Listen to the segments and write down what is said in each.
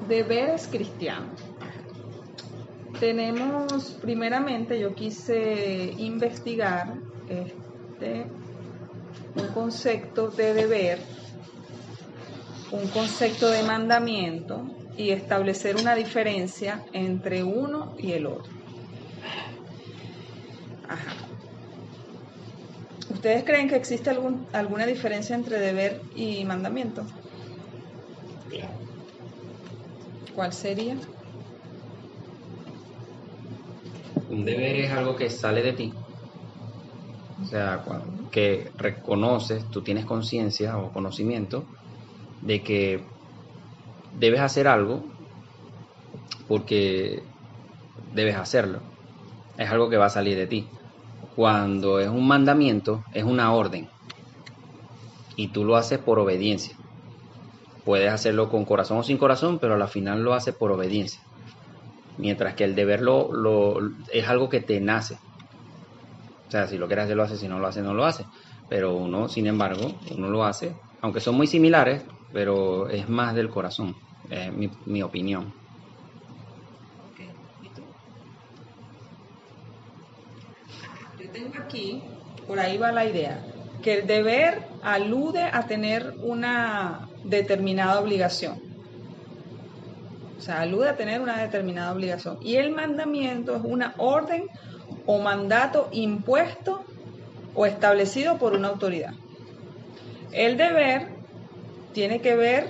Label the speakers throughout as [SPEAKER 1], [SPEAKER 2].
[SPEAKER 1] Deberes cristianos. Tenemos, primeramente, yo quise investigar un concepto de deber, un concepto de mandamiento y establecer una diferencia entre uno y el otro. Ajá. ¿Ustedes creen que existe alguna diferencia entre deber y mandamiento?
[SPEAKER 2] Claro.
[SPEAKER 1] ¿Cuál sería?
[SPEAKER 2] Un deber es algo que sale de ti. O sea, que reconoces, tú tienes conciencia o conocimiento de que debes hacer algo porque debes hacerlo. Es algo que va a salir de ti. Cuando es un mandamiento, es una orden. Y tú lo haces por obediencia. Puedes hacerlo con corazón o sin corazón, pero al final lo haces por obediencia. Mientras que el deber es algo que te nace. O sea, si lo quieres hacer, lo haces. Si no lo haces, no lo haces. Pero uno, sin embargo, uno lo hace. Aunque son muy similares, pero es más del corazón. Es mi opinión.
[SPEAKER 1] Okay. ¿Y tú? Yo tengo aquí, por ahí va la idea, que el deber alude a tener una determinada obligación. O sea, alude a tener una determinada obligación. Y el mandamiento es una orden o mandato impuesto o establecido por una autoridad. El deber tiene que ver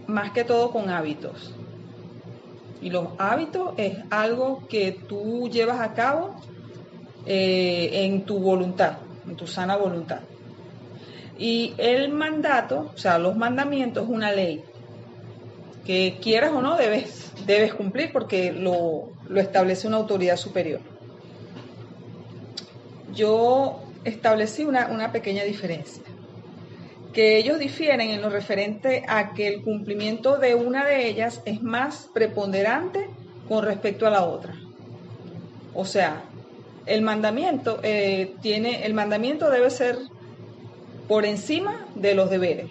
[SPEAKER 1] más que todo con hábitos. Y los hábitos es algo que tú llevas a cabo en tu voluntad, en tu sana voluntad. Y el mandato, o sea, los mandamientos es una ley que quieras o no debes cumplir porque lo establece una autoridad superior. Yo establecí una pequeña diferencia, que ellos difieren en lo referente a que el cumplimiento de una de ellas es más preponderante con respecto a la otra. O sea, el mandamiento debe ser por encima de los deberes.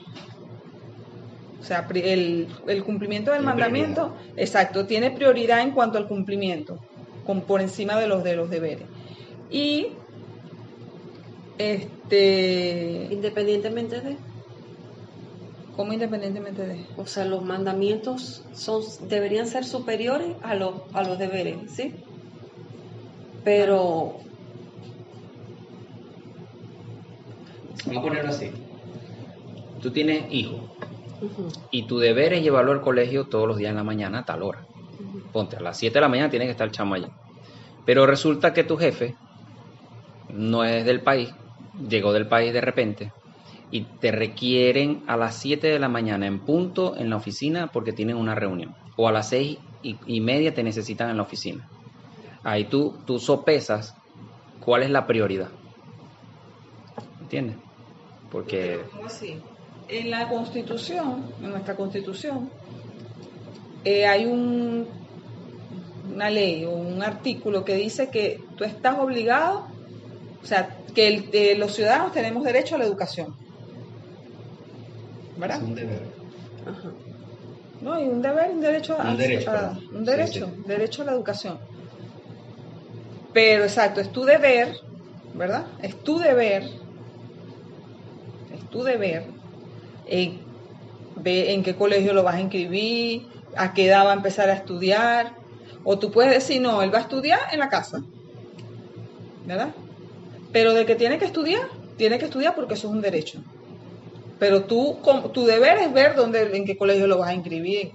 [SPEAKER 1] O sea, el cumplimiento del mandamiento, exacto, tiene prioridad en cuanto al cumplimiento, por encima de los deberes. Y
[SPEAKER 3] independientemente de.
[SPEAKER 1] ¿Cómo independientemente de?
[SPEAKER 3] O sea, los mandamientos deberían ser superiores a los deberes, ¿sí? Pero
[SPEAKER 2] vamos a ponerlo así. Tú tienes hijos. Y tu deber es llevarlo al colegio todos los días en la mañana a tal hora. Ponte, a las 7 de la mañana tiene que estar el chamo allá. Pero resulta que tu jefe no es del país, llegó del país de repente, y te requieren a las 7 de la mañana en punto en la oficina porque tienen una reunión. O a las 6:30 te necesitan en la oficina. Ahí tú sopesas cuál es la prioridad. ¿Entiendes? Porque...
[SPEAKER 1] ¿Cómo así? En la Constitución, en nuestra Constitución, hay una ley o un artículo que dice que tú estás obligado, o sea, que los ciudadanos tenemos derecho a la educación. ¿Verdad?
[SPEAKER 2] Es un deber.
[SPEAKER 1] Ajá. No, y un deber, un derecho a derecho a la educación. Pero exacto, es tu deber, ¿verdad? Es tu deber en qué colegio lo vas a inscribir, a qué edad va a empezar a estudiar, o tú puedes decir, no, él va a estudiar en la casa, ¿verdad? Pero de que tiene que estudiar porque eso es un derecho. Pero tu deber es ver en qué colegio lo vas a inscribir.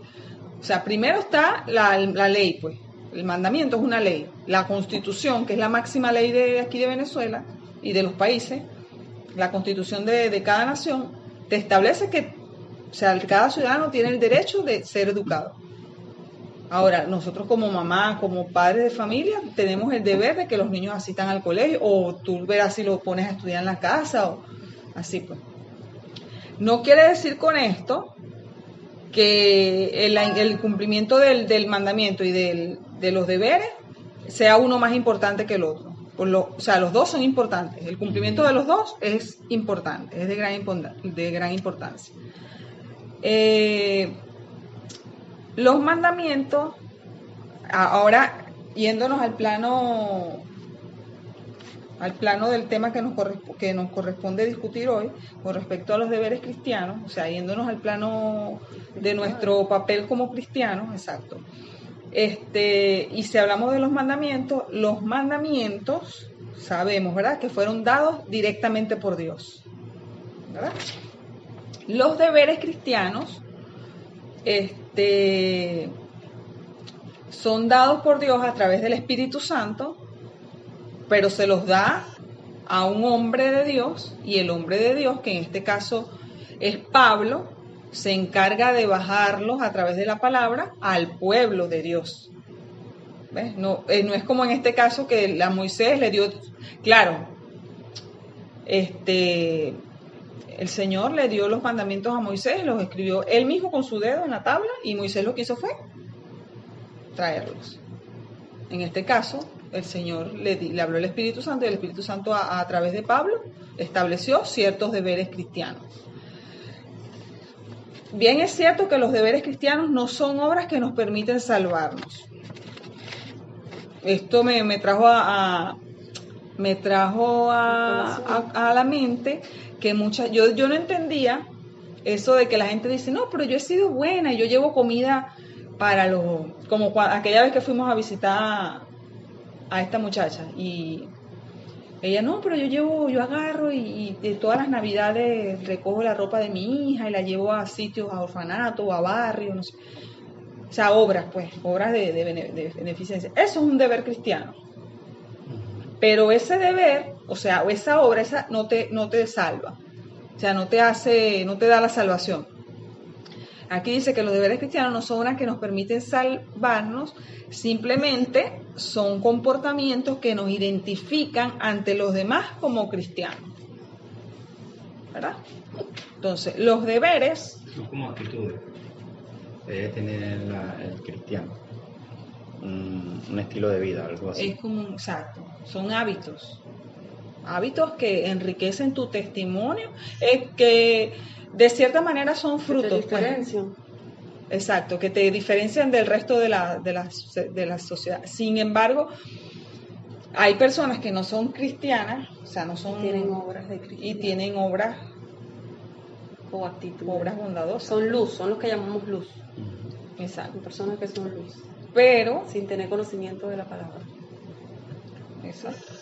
[SPEAKER 1] O sea, primero está la ley, pues. El mandamiento es una ley. La Constitución, que es la máxima ley de aquí de Venezuela y de los países, la Constitución de cada nación, te establece que, o sea, cada ciudadano tiene el derecho de ser educado. Ahora, nosotros como mamá, como padres de familia, tenemos el deber de que los niños asistan al colegio, o tú verás si lo pones a estudiar en la casa, o así pues. No quiere decir con esto que el cumplimiento del mandamiento y de los deberes sea uno más importante que el otro. O sea, los dos son importantes. El cumplimiento de los dos es importante, es de gran importancia. Los mandamientos, ahora yéndonos al plano del tema que nos corresponde discutir hoy, con respecto a los deberes cristianos, o sea, yéndonos al plano de nuestro papel como cristianos, exacto. Y si hablamos de los mandamientos sabemos, ¿verdad?, que fueron dados directamente por Dios, ¿verdad? Los deberes cristianos, son dados por Dios a través del Espíritu Santo, pero se los da a un hombre de Dios, y el hombre de Dios, que en este caso es Pablo, se encarga de bajarlos a través de la palabra al pueblo de Dios. ¿Ves? No es como en este caso que a Moisés le dio, claro, el Señor le dio los mandamientos a Moisés, los escribió él mismo con su dedo en la tabla, y Moisés lo que hizo fue traerlos. En este caso, el Señor le habló el Espíritu Santo, y el Espíritu Santo a través de Pablo estableció ciertos deberes cristianos. Bien es cierto que los deberes cristianos no son obras que nos permiten salvarnos. Esto me trajo a la mente que yo no entendía eso de que la gente dice, no, pero yo he sido buena, yo llevo comida para como aquella vez que fuimos a visitar a esta muchacha, y ella, no, pero yo agarro y de todas las navidades recojo la ropa de mi hija y la llevo a sitios, a orfanatos, a barrios, no sé. O sea, obras de beneficencia. Eso es un deber cristiano. Pero ese deber, o sea, o esa obra, esa no te salva. O sea, no te da la salvación. Aquí dice que los deberes cristianos no son obras que nos permiten salvarnos, simplemente son comportamientos que nos identifican ante los demás como cristianos. ¿Verdad? Entonces, los deberes...
[SPEAKER 2] Son como actitudes. Debe tener el cristiano un estilo de vida, algo así.
[SPEAKER 1] Es como, exacto, son hábitos que enriquecen tu testimonio, que de cierta manera son frutos.
[SPEAKER 3] Que te diferencian.
[SPEAKER 1] Exacto, que te diferencian del resto de la sociedad. Sin embargo, hay personas que no son cristianas, o sea, no son...
[SPEAKER 3] Tienen obras de Cristo.
[SPEAKER 1] Y tienen obras
[SPEAKER 3] o actitudes.
[SPEAKER 1] Obras bondadosas.
[SPEAKER 3] Son luz, son los que llamamos luz.
[SPEAKER 1] Exacto.
[SPEAKER 3] Son personas que son luz.
[SPEAKER 1] Pero...
[SPEAKER 3] sin tener conocimiento de la palabra.
[SPEAKER 1] Exacto.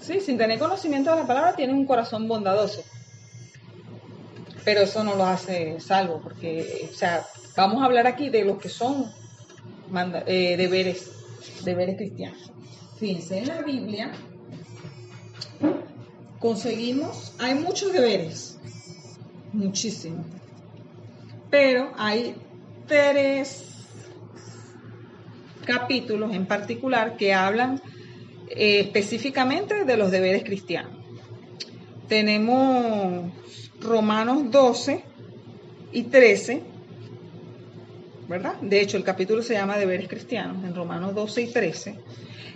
[SPEAKER 1] Sí, sin tener conocimiento de la palabra tienen un corazón bondadoso. Pero eso no los hace salvos, porque, o sea, vamos a hablar aquí de los que son deberes cristianos. Fíjense, en la Biblia hay muchos deberes, muchísimos, pero hay 3 capítulos en particular que hablan específicamente de los deberes cristianos. Tenemos Romanos 12 y 13, ¿verdad? De hecho, el capítulo se llama Deberes Cristianos, en Romanos 12 y 13,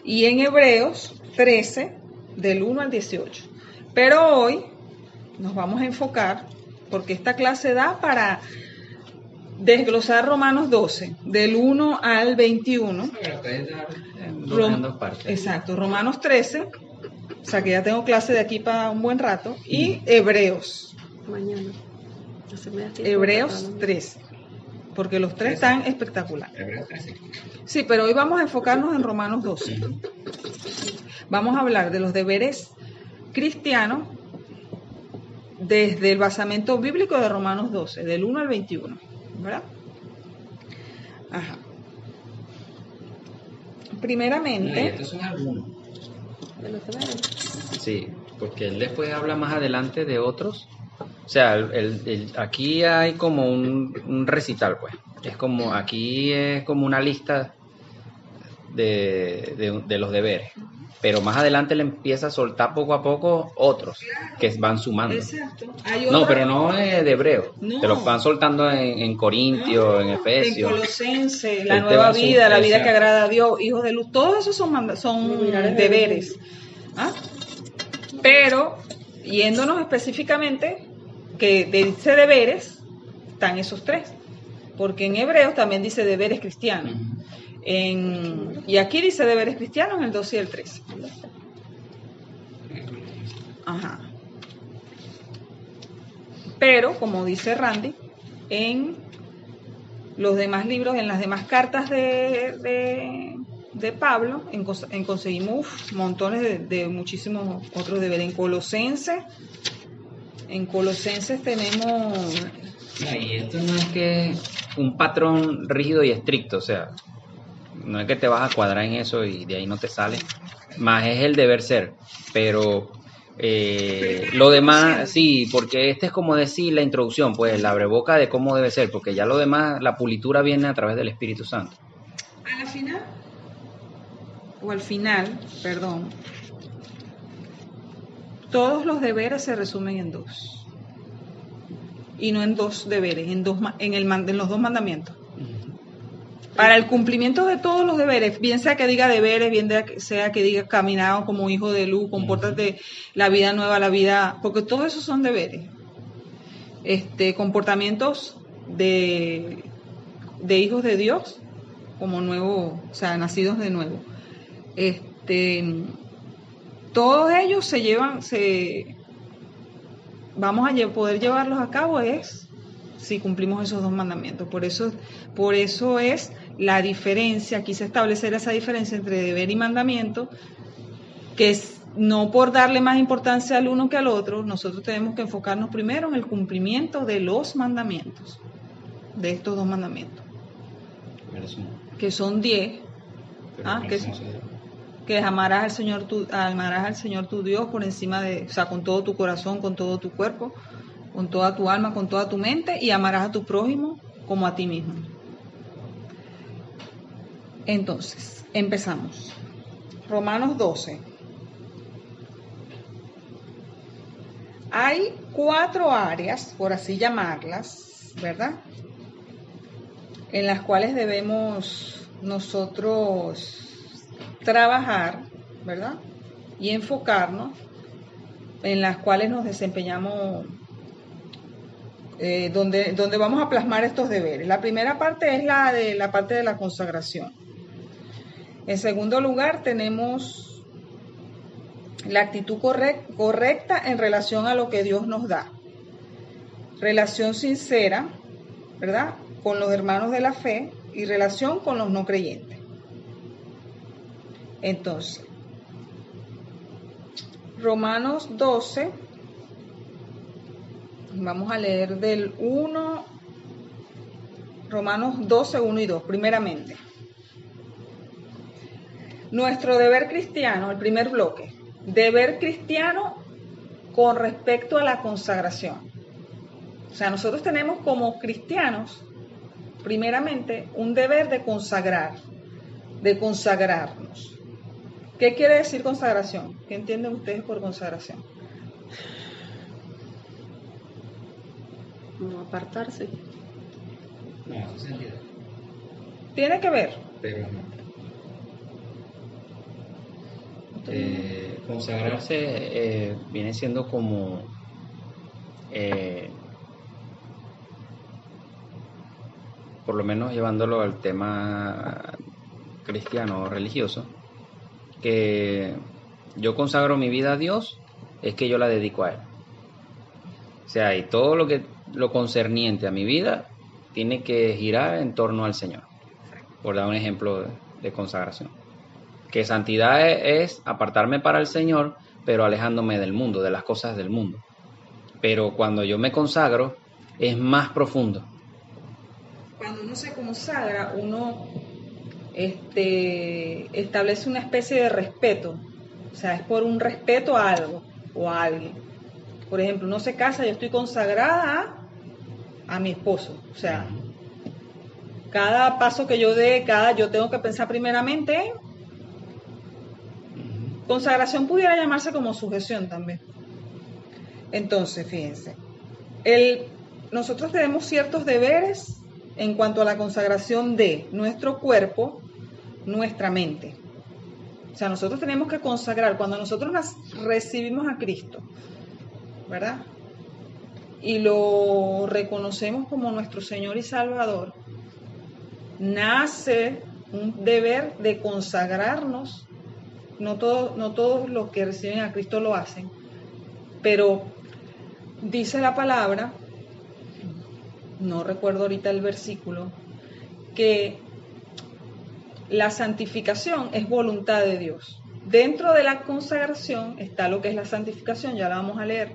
[SPEAKER 1] y en Hebreos 13, del 1 al 18. Pero hoy nos vamos a enfocar, porque esta clase da para desglosar Romanos 12, del 1 al 21.
[SPEAKER 2] En 2 partes.
[SPEAKER 1] Exacto, Romanos 13, o sea que ya tengo clase de aquí para un buen rato, y Hebreos.
[SPEAKER 3] Mañana.
[SPEAKER 1] Hebreos 13, porque los 3 están espectaculares.
[SPEAKER 2] Hebreos 13.
[SPEAKER 1] Sí, pero hoy vamos a enfocarnos en Romanos 12. Vamos a hablar de los deberes cristianos desde el basamento bíblico de Romanos 12, del 1 al 21, ¿verdad? Ajá. Primeramente...
[SPEAKER 2] Estos son algunos.
[SPEAKER 3] De los deberes.
[SPEAKER 2] Sí, porque él después habla más adelante de otros. O sea, aquí hay como un recital, pues. Aquí es como una lista de los deberes. Pero más adelante le empieza a soltar poco a poco otros que van sumando.
[SPEAKER 1] Exacto.
[SPEAKER 2] No, pero no es de hebreo.
[SPEAKER 1] No.
[SPEAKER 2] Te los van soltando en Corintios, en Efesios.
[SPEAKER 1] En Colosenses, la nueva vida, la vida que agrada a Dios, hijos de luz. Todos esos son deberes. ¿Ah? Pero, yéndonos específicamente, que dice deberes, están esos 3. porque en Hebreos también dice deberes cristianos. Y aquí dice deberes cristianos en el 12 y el 13. Ajá. Pero, como dice Randy, en los demás libros, en las demás cartas de Pablo, conseguimos montones de muchísimos otros deberes. En Colosenses tenemos...
[SPEAKER 2] No, y esto no es que un patrón rígido y estricto, o sea, no es que te vas a cuadrar en eso y de ahí no te sale, más es el deber ser, pero lo demás, sí, porque este es como decir la introducción, pues la abreboca de cómo debe ser, porque ya lo demás, la pulitura viene a través del Espíritu Santo.
[SPEAKER 1] Al final, perdón, todos los deberes se resumen en dos. Y no en dos deberes, en los dos mandamientos. Para el cumplimiento de todos los deberes, bien sea que diga deberes, bien sea que diga caminado como hijo de luz, compórtate la vida nueva, la vida, porque todo eso son deberes. Comportamientos de hijos de Dios, como nuevo, o sea, nacidos de nuevo. Todos ellos vamos a poder llevarlos a cabo si cumplimos esos dos mandamientos. Por eso es la diferencia, quise establecer esa diferencia entre deber y mandamiento, que es no por darle más importancia al uno que al otro, nosotros tenemos que enfocarnos primero en el cumplimiento de los mandamientos, de estos dos mandamientos, que son 10, que amarás al Señor tu Dios por encima o sea, con todo tu corazón, con todo tu cuerpo, con toda tu alma, con toda tu mente, y amarás a tu prójimo como a ti mismo. Entonces, empezamos. Romanos 12. Hay 4 áreas, por así llamarlas, ¿verdad?, en las cuales debemos nosotros trabajar, ¿verdad?, y enfocarnos, en las cuales nos desempeñamos, donde vamos a plasmar estos deberes. La primera parte es la parte de la consagración. En segundo lugar, tenemos la actitud correcta en relación a lo que Dios nos da. Relación sincera, ¿verdad?, con los hermanos de la fe, y relación con los no creyentes. Entonces, Romanos 12, vamos a leer del 1, Romanos 12, 1 y 2, primeramente. Nuestro deber cristiano, el primer bloque, deber cristiano con respecto a la consagración. O sea, nosotros tenemos como cristianos, primeramente, un deber de consagrarnos. ¿Qué quiere decir consagración? ¿Qué entienden ustedes por consagración?
[SPEAKER 3] No apartarse.
[SPEAKER 2] No, eso se entiende.
[SPEAKER 1] Tiene que ver.
[SPEAKER 2] Pero no. Consagrarse viene siendo como por lo menos llevándolo al tema cristiano o religioso, que yo consagro mi vida a Dios, es que yo la dedico a Él. O sea, y todo lo concerniente a mi vida tiene que girar en torno al Señor, por dar un ejemplo de consagración. Que santidad es apartarme para el Señor, pero alejándome del mundo, de las cosas del mundo. Pero cuando yo me consagro, es más profundo.
[SPEAKER 1] Cuando uno se consagra, uno establece una especie de respeto. O sea, es por un respeto a algo o a alguien. Por ejemplo, uno se casa, yo estoy consagrada a mi esposo. O sea, cada paso que yo dé, yo tengo que pensar primeramente en... Consagración pudiera llamarse como sujeción también. Entonces, fíjense, nosotros tenemos ciertos deberes en cuanto a la consagración de nuestro cuerpo, nuestra mente. O sea, nosotros tenemos que consagrar, cuando nosotros recibimos a Cristo, ¿verdad? y lo reconocemos como nuestro Señor y Salvador, nace un deber de consagrarnos. No todos los que reciben a Cristo lo hacen, pero dice la palabra, no recuerdo ahorita el versículo, que la santificación es voluntad de Dios. Dentro de la consagración está lo que es la santificación, ya la vamos a leer.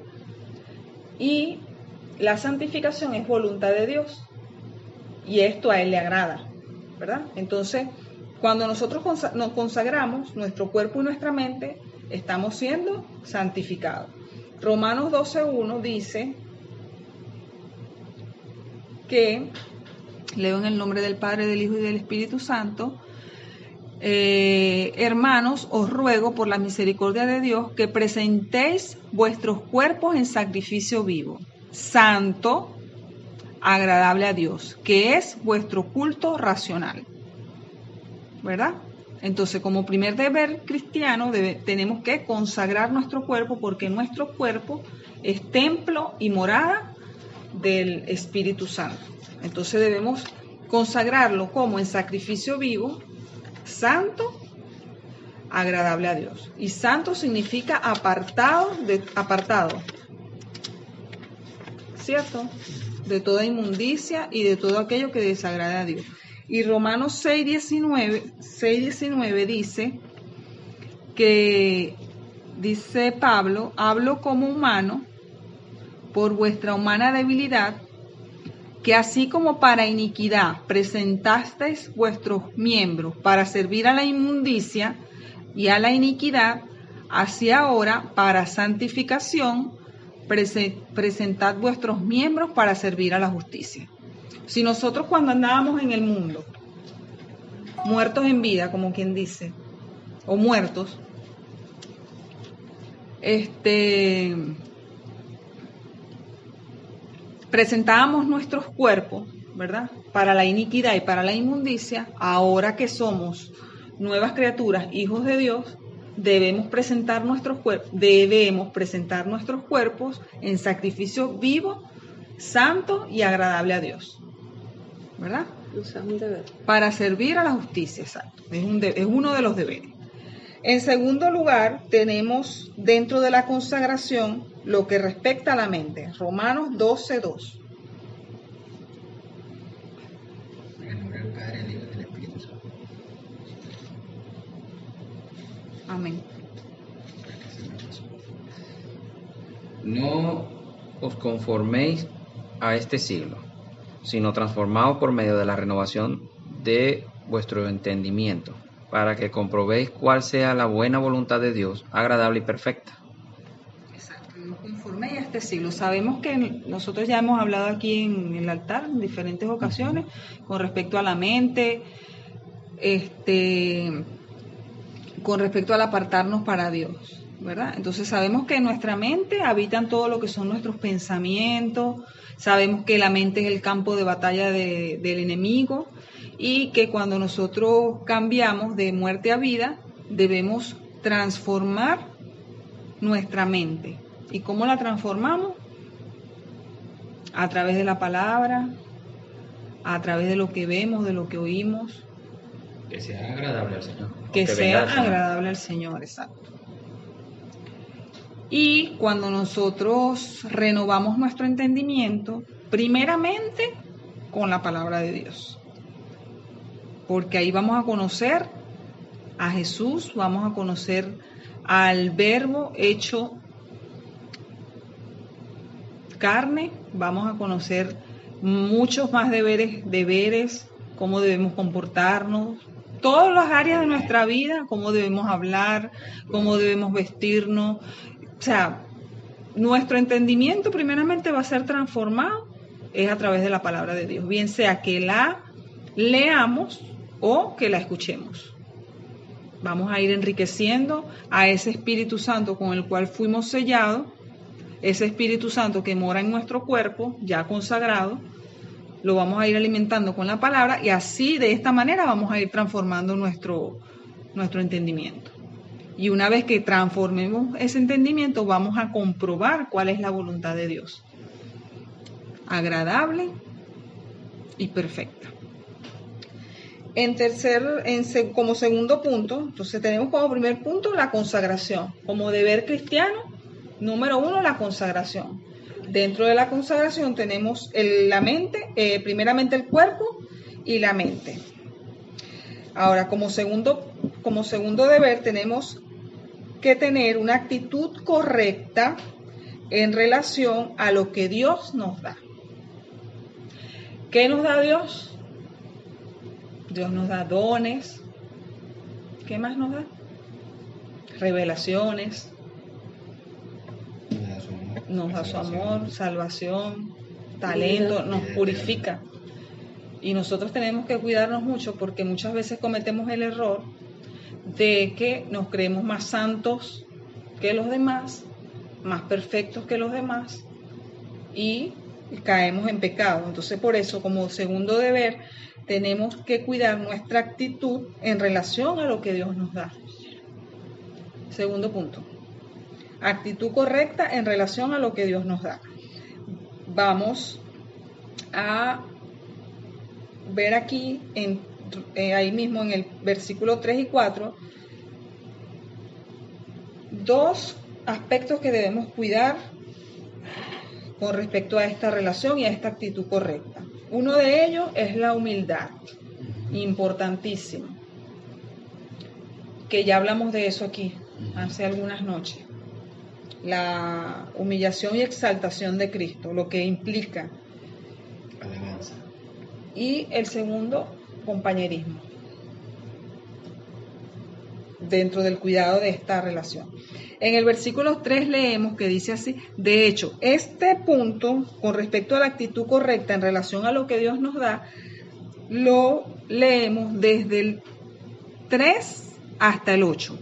[SPEAKER 1] Y la santificación es voluntad de Dios. Y esto a Él le agrada, ¿verdad? Entonces, cuando nosotros nos consagramos, nuestro cuerpo y nuestra mente, estamos siendo santificados. Romanos 12:1 dice que, leo en el nombre del Padre, del Hijo y del Espíritu Santo, hermanos, os ruego por la misericordia de Dios que presentéis vuestros cuerpos en sacrificio vivo, santo, agradable a Dios, que es vuestro culto racional, ¿verdad? Entonces, como primer deber cristiano, tenemos que consagrar nuestro cuerpo, porque nuestro cuerpo es templo y morada del Espíritu Santo. Entonces debemos consagrarlo como en sacrificio vivo, santo, agradable a Dios. Y santo significa apartado, ¿cierto? De toda inmundicia y de todo aquello que desagrada a Dios. Y Romanos 6:19 dice que, dice Pablo, hablo como humano por vuestra humana debilidad, que así como para iniquidad presentasteis vuestros miembros para servir a la inmundicia y a la iniquidad, así ahora para santificación presentad vuestros miembros para servir a la justicia. Si nosotros cuando andábamos en el mundo, muertos en vida, como quien dice, o muertos, presentábamos nuestros cuerpos, ¿verdad?, para la iniquidad y para la inmundicia, ahora que somos nuevas criaturas, hijos de Dios, debemos presentar nuestros cuerpos en sacrificio vivo, santo y agradable a Dios, ¿verdad?
[SPEAKER 3] O sea, un deber.
[SPEAKER 1] Para servir a la justicia, exacto. Es uno de los deberes. En segundo lugar, tenemos dentro de la consagración lo que respecta a la mente. Romanos 12:2.
[SPEAKER 2] En el nombre del Padre, del Hijo y del Espíritu Santo.
[SPEAKER 1] Amén.
[SPEAKER 2] No os conforméis a este siglo, sino transformaos por medio de la renovación de vuestro entendimiento, para que comprobéis cuál sea la buena voluntad de Dios, agradable y perfecta.
[SPEAKER 1] Exacto, no conforméis a este siglo. Sabemos que nosotros ya hemos hablado aquí en el altar en diferentes ocasiones con respecto a la mente, con respecto al apartarnos para Dios, ¿verdad? Entonces sabemos que en nuestra mente habitan todo lo que son nuestros pensamientos, sabemos que la mente es el campo de batalla del enemigo y que cuando nosotros cambiamos de muerte a vida, debemos transformar nuestra mente. ¿Y cómo la transformamos? A través de la palabra, a través de lo que vemos, de lo que oímos.
[SPEAKER 2] Que sea agradable al Señor.
[SPEAKER 1] Que sea agradable al Señor, exacto. Y cuando nosotros renovamos nuestro entendimiento, primeramente con la palabra de Dios. Porque ahí vamos a conocer a Jesús, vamos a conocer al Verbo hecho carne, vamos a conocer muchos más deberes, cómo debemos comportarnos, todas las áreas de nuestra vida, cómo debemos hablar, cómo debemos vestirnos. O sea, nuestro entendimiento primeramente va a ser transformado es a través de la palabra de Dios, bien sea que la leamos o que la escuchemos. Vamos a ir enriqueciendo a ese Espíritu Santo con el cual fuimos sellados, ese Espíritu Santo que mora en nuestro cuerpo, ya consagrado, lo vamos a ir alimentando con la palabra y así, de esta manera, vamos a ir transformando nuestro entendimiento. Y una vez que transformemos ese entendimiento, vamos a comprobar cuál es la voluntad de Dios. agradable y perfecta. Como segundo punto, entonces tenemos como primer punto la consagración. Como deber cristiano, número 1, la consagración. Dentro de la consagración tenemos la mente, primeramente el cuerpo y la mente. Ahora, como segundo deber, tenemos que tener una actitud correcta en relación a lo que Dios nos da. ¿Qué nos da Dios? Dios nos da dones. ¿Qué más nos da? Revelaciones. Nos da su amor, salvación, talento, nos purifica. Y nosotros tenemos que cuidarnos mucho porque muchas veces cometemos el error de que nos creemos más santos que los demás, más perfectos que los demás y caemos en pecado. Entonces, por eso, como segundo deber, tenemos que cuidar nuestra actitud en relación a lo que Dios nos da. Segundo punto, actitud correcta en relación a lo que Dios nos da. Vamos a ver aquí, ahí mismo en el versículo 3 y 4, dos aspectos que debemos cuidar con respecto a esta relación y a esta actitud correcta. Uno de ellos es la humildad, importantísimo, que ya hablamos de eso aquí hace algunas noches. La humillación y exaltación de Cristo, lo que implica.
[SPEAKER 2] Alabanza.
[SPEAKER 1] Y el segundo, compañerismo, dentro del cuidado de esta relación. En el versículo 3 leemos que dice así: de hecho, este punto con respecto a la actitud correcta en relación a lo que Dios nos da, lo leemos desde el 3 hasta el 8.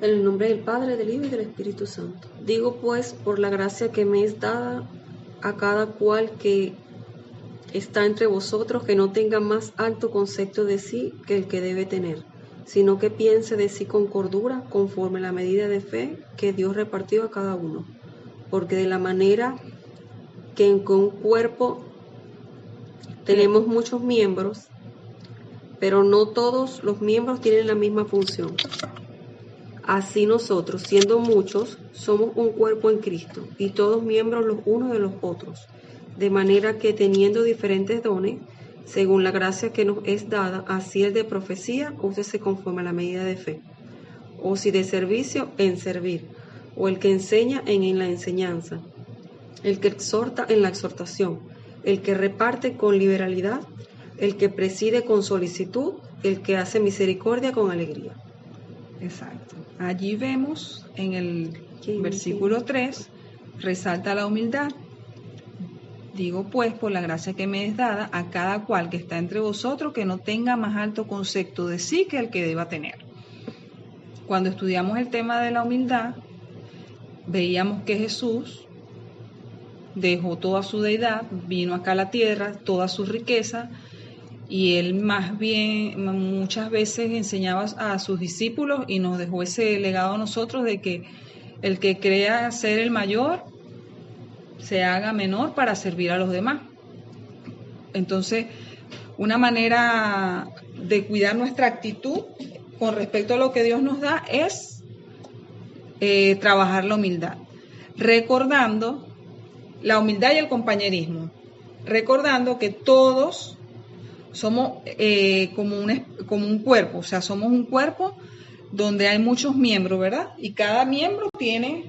[SPEAKER 3] En el nombre del Padre, del Hijo y del Espíritu Santo. Digo pues, por la gracia que me es dada a cada cual que está entre vosotros, que no tenga más alto concepto de sí que el que debe tener, sino que piense de sí con cordura, conforme a la medida de fe que Dios repartió a cada uno. Porque de la manera que en un cuerpo tenemos muchos miembros, pero no todos los miembros tienen la misma función. Así nosotros, siendo muchos, somos un cuerpo en Cristo, y todos miembros los unos de los otros, de manera que teniendo diferentes dones, según la gracia que nos es dada, así el de profecía, úsese conforme a la medida de fe, o si de servicio, en servir, o el que enseña en la enseñanza, el que exhorta en la exhortación, el que reparte con liberalidad, el que preside con solicitud, el que hace misericordia con alegría.
[SPEAKER 1] Exacto. Allí vemos en el versículo 3, resalta la humildad. Digo pues, por la gracia que me es dada, a cada cual que está entre vosotros, que no tenga más alto concepto de sí que el que deba tener. Cuando estudiamos el tema de la humildad, veíamos que Jesús dejó toda su deidad, vino acá a la tierra, toda su riqueza, y él más bien muchas veces enseñaba a sus discípulos y nos dejó ese legado a nosotros de que el que crea ser el mayor se haga menor para servir a los demás. Entonces, una manera de cuidar nuestra actitud con respecto a lo que Dios nos da es trabajar la humildad, recordando la humildad y el compañerismo, recordando que todos somos como un cuerpo, o sea, somos un cuerpo donde hay muchos miembros, ¿verdad? Y cada miembro tiene,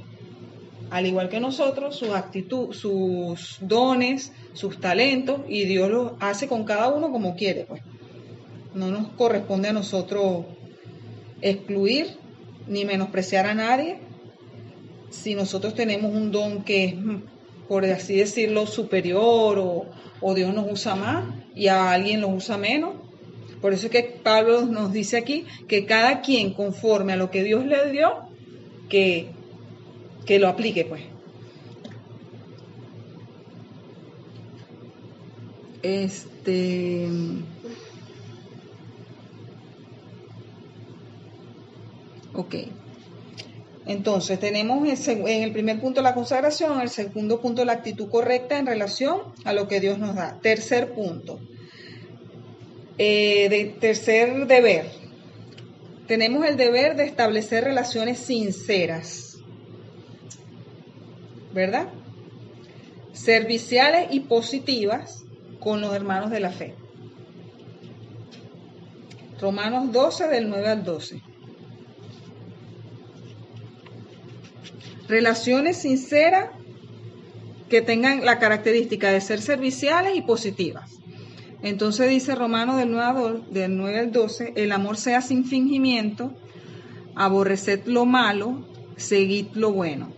[SPEAKER 1] al igual que nosotros, sus actitudes, sus dones, sus talentos, y Dios los hace con cada uno como quiere, pues. No nos corresponde a nosotros excluir ni menospreciar a nadie. Si nosotros tenemos un don que es, por así decirlo, superior o Dios nos usa más y a alguien los usa menos. Por eso es que Pablo nos dice aquí que cada quien conforme a lo que Dios le dio, que lo aplique, pues. Ok. Entonces, tenemos en el primer punto la consagración, en el segundo punto la actitud correcta en relación a lo que Dios nos da. Tercer punto, tercer deber. Tenemos el deber de establecer relaciones sinceras, ¿verdad? Serviciales y positivas con los hermanos de la fe. Romanos 12, del 9 al 12. Relaciones sinceras que tengan la característica de ser serviciales y positivas. Entonces dice Romanos del 9 al 12, el amor sea sin fingimiento, aborreced lo malo, seguid lo bueno.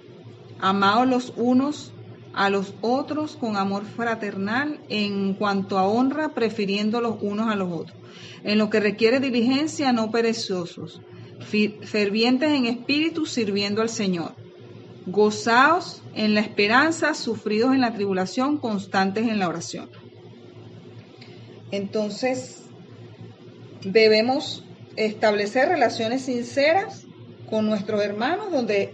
[SPEAKER 1] Amaos los unos a los otros con amor fraternal, en cuanto a honra, prefiriendo los unos a los otros. En lo que requiere diligencia, no perezosos, fervientes en espíritu, sirviendo al Señor. Gozaos en la esperanza, sufridos en la tribulación, constantes en la oración. Entonces, debemos establecer relaciones sinceras con nuestros hermanos donde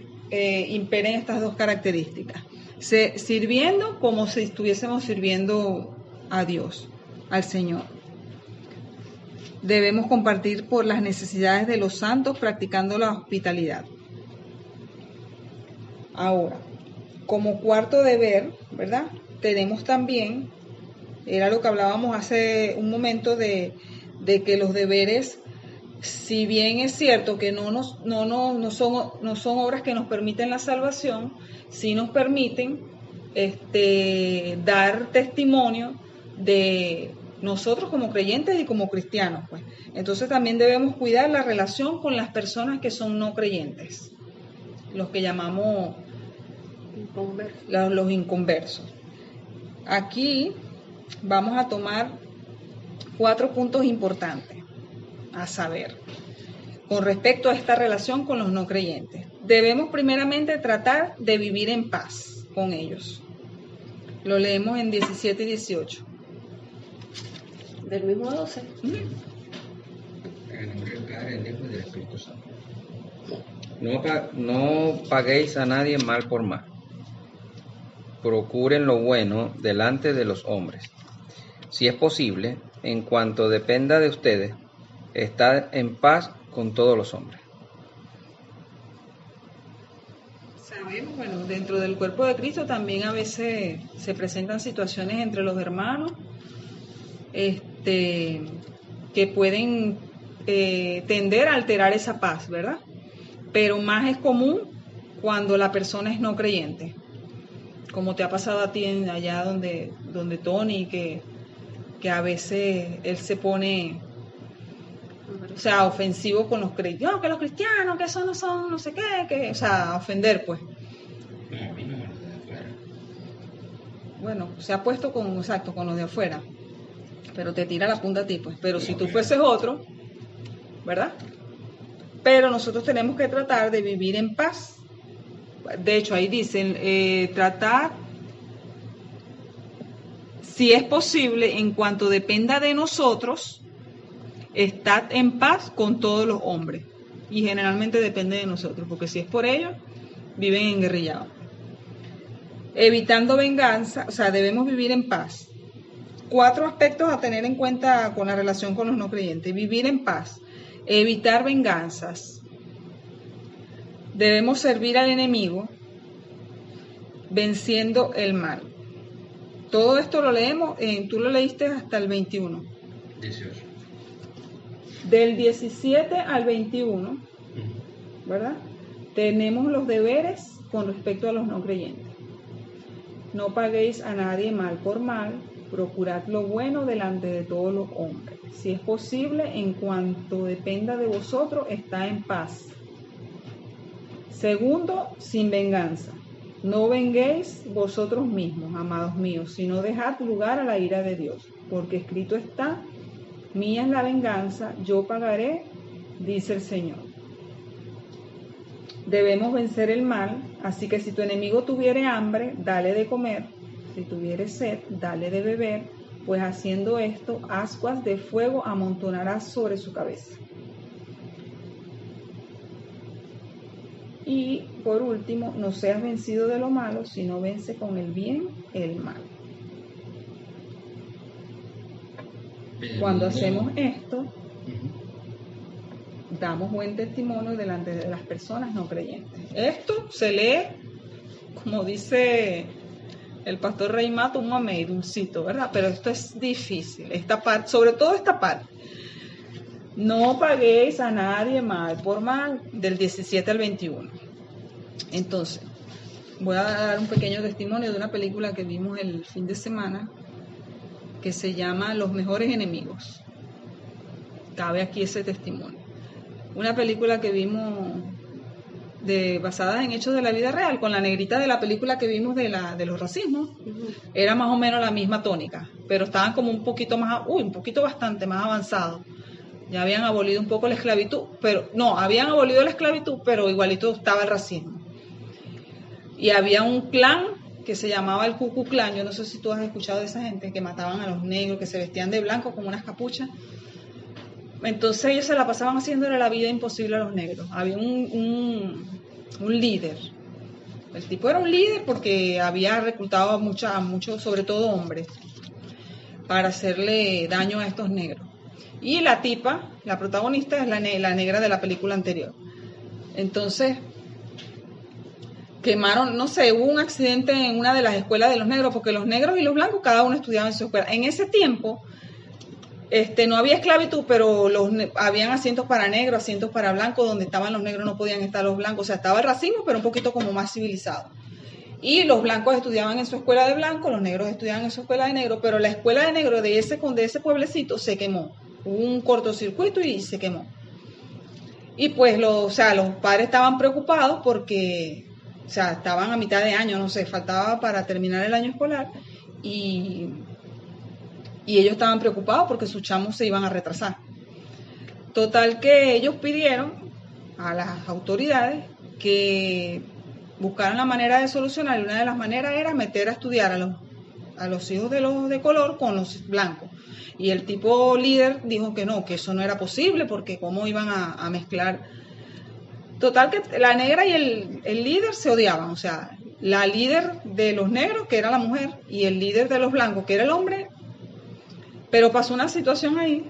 [SPEAKER 1] imperen estas dos características. Sirviendo como si estuviésemos sirviendo a Dios, al Señor. Debemos compartir por las necesidades de los santos, practicando la hospitalidad. Ahora, como cuarto deber, ¿verdad? Tenemos también, era lo que hablábamos hace un momento de que los deberes, si bien es cierto que no son obras que nos permiten la salvación, sí nos permiten dar testimonio de nosotros como creyentes y como cristianos, pues. Entonces también debemos cuidar la relación con las personas que son no creyentes, los que llamamos los inconversos. Aquí vamos a tomar 4 puntos importantes a saber con respecto a esta relación con los no creyentes. Debemos primeramente tratar de vivir en paz con ellos. Lo leemos en 17 y 18.
[SPEAKER 3] Del mismo 12.
[SPEAKER 2] En el nombre del Padre, del Hijo y del Espíritu Santo. No paguéis a nadie mal por mal. Procuren lo bueno delante de los hombres. Si es posible, en cuanto dependa de ustedes, estad en paz con todos los hombres.
[SPEAKER 1] Sabemos, bueno, dentro del cuerpo de Cristo también a veces se presentan situaciones entre los hermanos que pueden tender a alterar esa paz, ¿verdad? Pero más es común cuando la persona es no creyente, como te ha pasado a ti allá donde Tony, que a veces él se pone, o sea, ofensivo con los creyentes, no, que los cristianos, que eso no son, no sé qué, o sea, ofender, pues.
[SPEAKER 2] No, a mí no me lo de afuera.
[SPEAKER 1] Bueno, se ha puesto con los de afuera, pero te tira la punta a ti, pues. Pero si tú fueses otro, ¿verdad? Pero nosotros tenemos que tratar de vivir en paz. De hecho, ahí dicen, tratar, si es posible, en cuanto dependa de nosotros, estad en paz con todos los hombres. Y generalmente depende de nosotros, porque si es por ellos, viven enguerrillados. Evitando venganza, o sea, debemos vivir en paz. 4 aspectos a tener en cuenta con la relación con los no creyentes. Vivir en paz, evitar venganzas. Debemos servir al enemigo, venciendo el mal. Todo esto lo leemos, tú lo leíste hasta el 21.
[SPEAKER 2] 18.
[SPEAKER 1] Del 17 al 21, ¿verdad? Tenemos los deberes con respecto a los no creyentes. No paguéis a nadie mal por mal, procurad lo bueno delante de todos los hombres. Si es posible, en cuanto dependa de vosotros, está en paz. Segundo, sin venganza. No venguéis vosotros mismos, amados míos, sino dejad lugar a la ira de Dios, porque escrito está, mía es la venganza, yo pagaré, dice el Señor. Debemos vencer el mal, así que si tu enemigo tuviere hambre, dale de comer, si tuviere sed, dale de beber, pues haciendo esto, ascuas de fuego amontonarás sobre su cabeza. Y por último, no seas vencido de lo malo, sino vence con el bien el mal. Cuando hacemos esto, damos buen testimonio delante de las personas no creyentes. Esto se lee, como dice el pastor Rey Mato, un mamey, dulcito, ¿verdad? Pero esto es difícil, esta parte, sobre todo esta parte. No paguéis a nadie mal por mal, del 17 al 21. Entonces, voy a dar un pequeño testimonio de una película que vimos el fin de semana, que se llama Los Mejores Enemigos. Cabe aquí ese testimonio. Una película que vimos basada en hechos de la vida real, con la negrita de la película que vimos de los racismos. Era más o menos la misma tónica, pero estaban como un poquito bastante más avanzados. Ya habían abolido un poco la esclavitud, habían abolido la esclavitud, pero igualito estaba el racismo. Y había un clan que se llamaba el Ku Klux Klan. Yo no sé si tú has escuchado de esa gente que mataban a los negros, que se vestían de blanco con unas capuchas. Entonces ellos se la pasaban haciéndole la vida imposible a los negros. Había un líder. El tipo era un líder porque había reclutado a muchos, sobre todo hombres, para hacerle daño a estos negros. Y la tipa, la protagonista, es la negra de la película anterior. Entonces, quemaron, no sé, hubo un accidente en una de las escuelas de los negros, porque los negros y los blancos, cada uno estudiaba en su escuela. En ese tiempo, no había esclavitud, pero habían asientos para negros, asientos para blancos, donde estaban los negros no podían estar los blancos. O sea, estaba el racismo, pero un poquito como más civilizado. Y los blancos estudiaban en su escuela de blanco, los negros estudiaban en su escuela de negro, pero la escuela de negro de ese pueblecito se quemó. Hubo un cortocircuito y se quemó. Y pues los padres estaban preocupados porque, estaban a mitad de año, no sé, faltaba para terminar el año escolar, y ellos estaban preocupados porque sus chamos se iban a retrasar. Total que ellos pidieron a las autoridades que buscaran la manera de solucionar, y una de las maneras era meter a estudiar a los hijos de los de color con los blancos. Y el tipo líder dijo que no, que eso no era posible, porque cómo iban a mezclar. Total que la negra y el líder se odiaban, o sea, la líder de los negros, que era la mujer, y el líder de los blancos, que era el hombre. Pero pasó una situación ahí,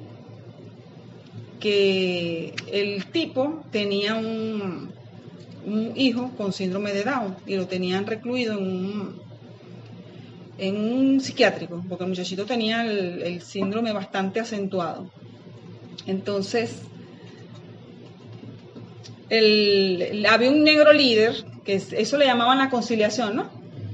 [SPEAKER 1] que el tipo tenía un hijo con síndrome de Down, y lo tenían recluido en un psiquiátrico, porque el muchachito tenía el síndrome bastante acentuado. Entonces, había un negro líder, que eso le llamaban la conciliación, ¿no?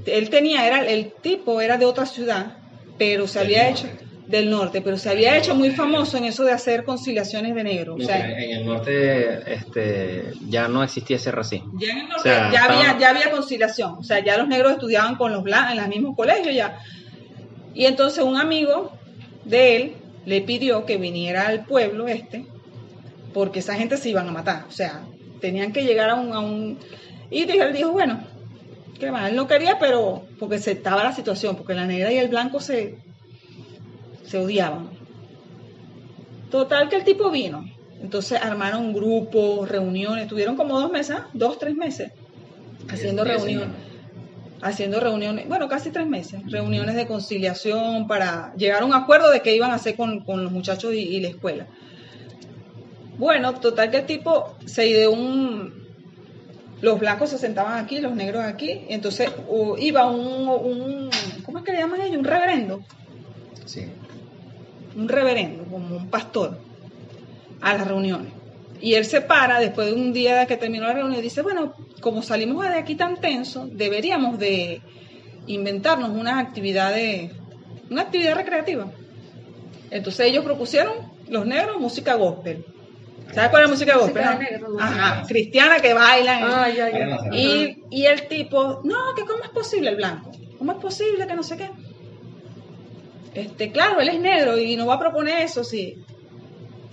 [SPEAKER 1] El tipo era de otra ciudad, pero se había hecho del norte, pero se había hecho muy famoso en eso de hacer conciliaciones de negros.
[SPEAKER 2] No, en el norte ya no existía ese racismo.
[SPEAKER 1] Ya en el norte ya había conciliación, o sea, ya los negros estudiaban con los blancos en los mismos colegios ya. Y entonces un amigo de él le pidió que viniera al pueblo porque esa gente se iban a matar, o sea, tenían que llegar a un y él dijo, bueno, que él no quería, pero porque se estaba la situación, porque la negra y el blanco se odiaban. Total que el tipo vino. Entonces armaron grupos, reuniones, tuvieron como 2 meses, 2-3 meses, haciendo reuniones, bueno, casi 3 meses, reuniones de conciliación para llegar a un acuerdo de qué iban a hacer con los muchachos y la escuela. Bueno, total que el tipo se ideó los blancos se sentaban aquí, los negros aquí, entonces iba ¿cómo es que le llaman ellos? Un reverendo.
[SPEAKER 2] Sí.
[SPEAKER 1] Un reverendo, como un pastor, a las reuniones. Y él se para después de un día de que terminó la reunión y dice, bueno, como salimos de aquí tan tenso, deberíamos de inventarnos una actividad recreativa. Entonces ellos propusieron, los negros, música gospel. ¿Sabes cuál es la música gospel? Ajá, cristiana que bailan. Y el tipo, no, que cómo es posible el blanco, cómo es posible que no sé qué. Claro, él es negro y no va a proponer eso si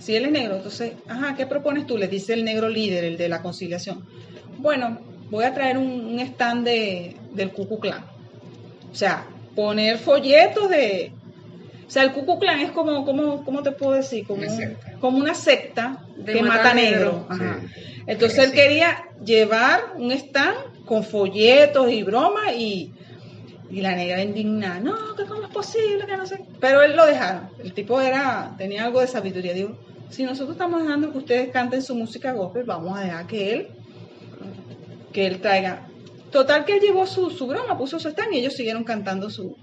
[SPEAKER 1] él es negro. Entonces, ¿qué propones tú? Le dice el negro líder, el de la conciliación. Bueno, voy a traer un stand del Ku Klux Klan. O sea, poner folletos o sea, el Ku Klux Klan es como, ¿cómo te puedo decir? Como como una secta
[SPEAKER 3] De
[SPEAKER 1] que
[SPEAKER 3] matar
[SPEAKER 1] mata
[SPEAKER 3] negro.
[SPEAKER 1] negro. Ajá.
[SPEAKER 2] Sí.
[SPEAKER 1] Entonces él quería llevar un stand con folletos y bromas y la negra indignada, no, que cómo es posible, que no sé. Pero él lo dejaron. El tipo tenía algo de sabiduría. Digo, si nosotros estamos dejando que ustedes canten su música gospel, vamos a dejar que él traiga. Total que él llevó su broma, puso su stand y ellos siguieron cantando su...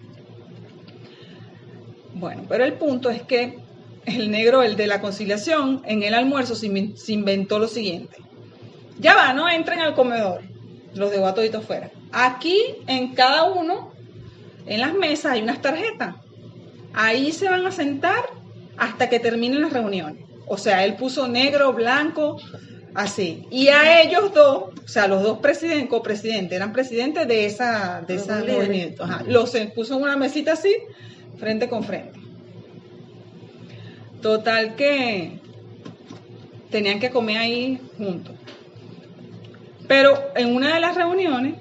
[SPEAKER 1] Bueno, pero el punto es que el negro, el de la conciliación, en el almuerzo se inventó lo siguiente. Ya va, no entren al comedor. Los dejó a toditos fuera. Aquí, en cada uno, en las mesas hay unas tarjetas. Ahí se van a sentar hasta que terminen las reuniones. O sea, él puso negro, blanco, así. Y a ellos dos, o sea, los dos copresidentes, eran presidentes de esa movimiento. Ajá. Los puso en una mesita así, frente con frente. Total que tenían que comer ahí juntos. Pero en una de las reuniones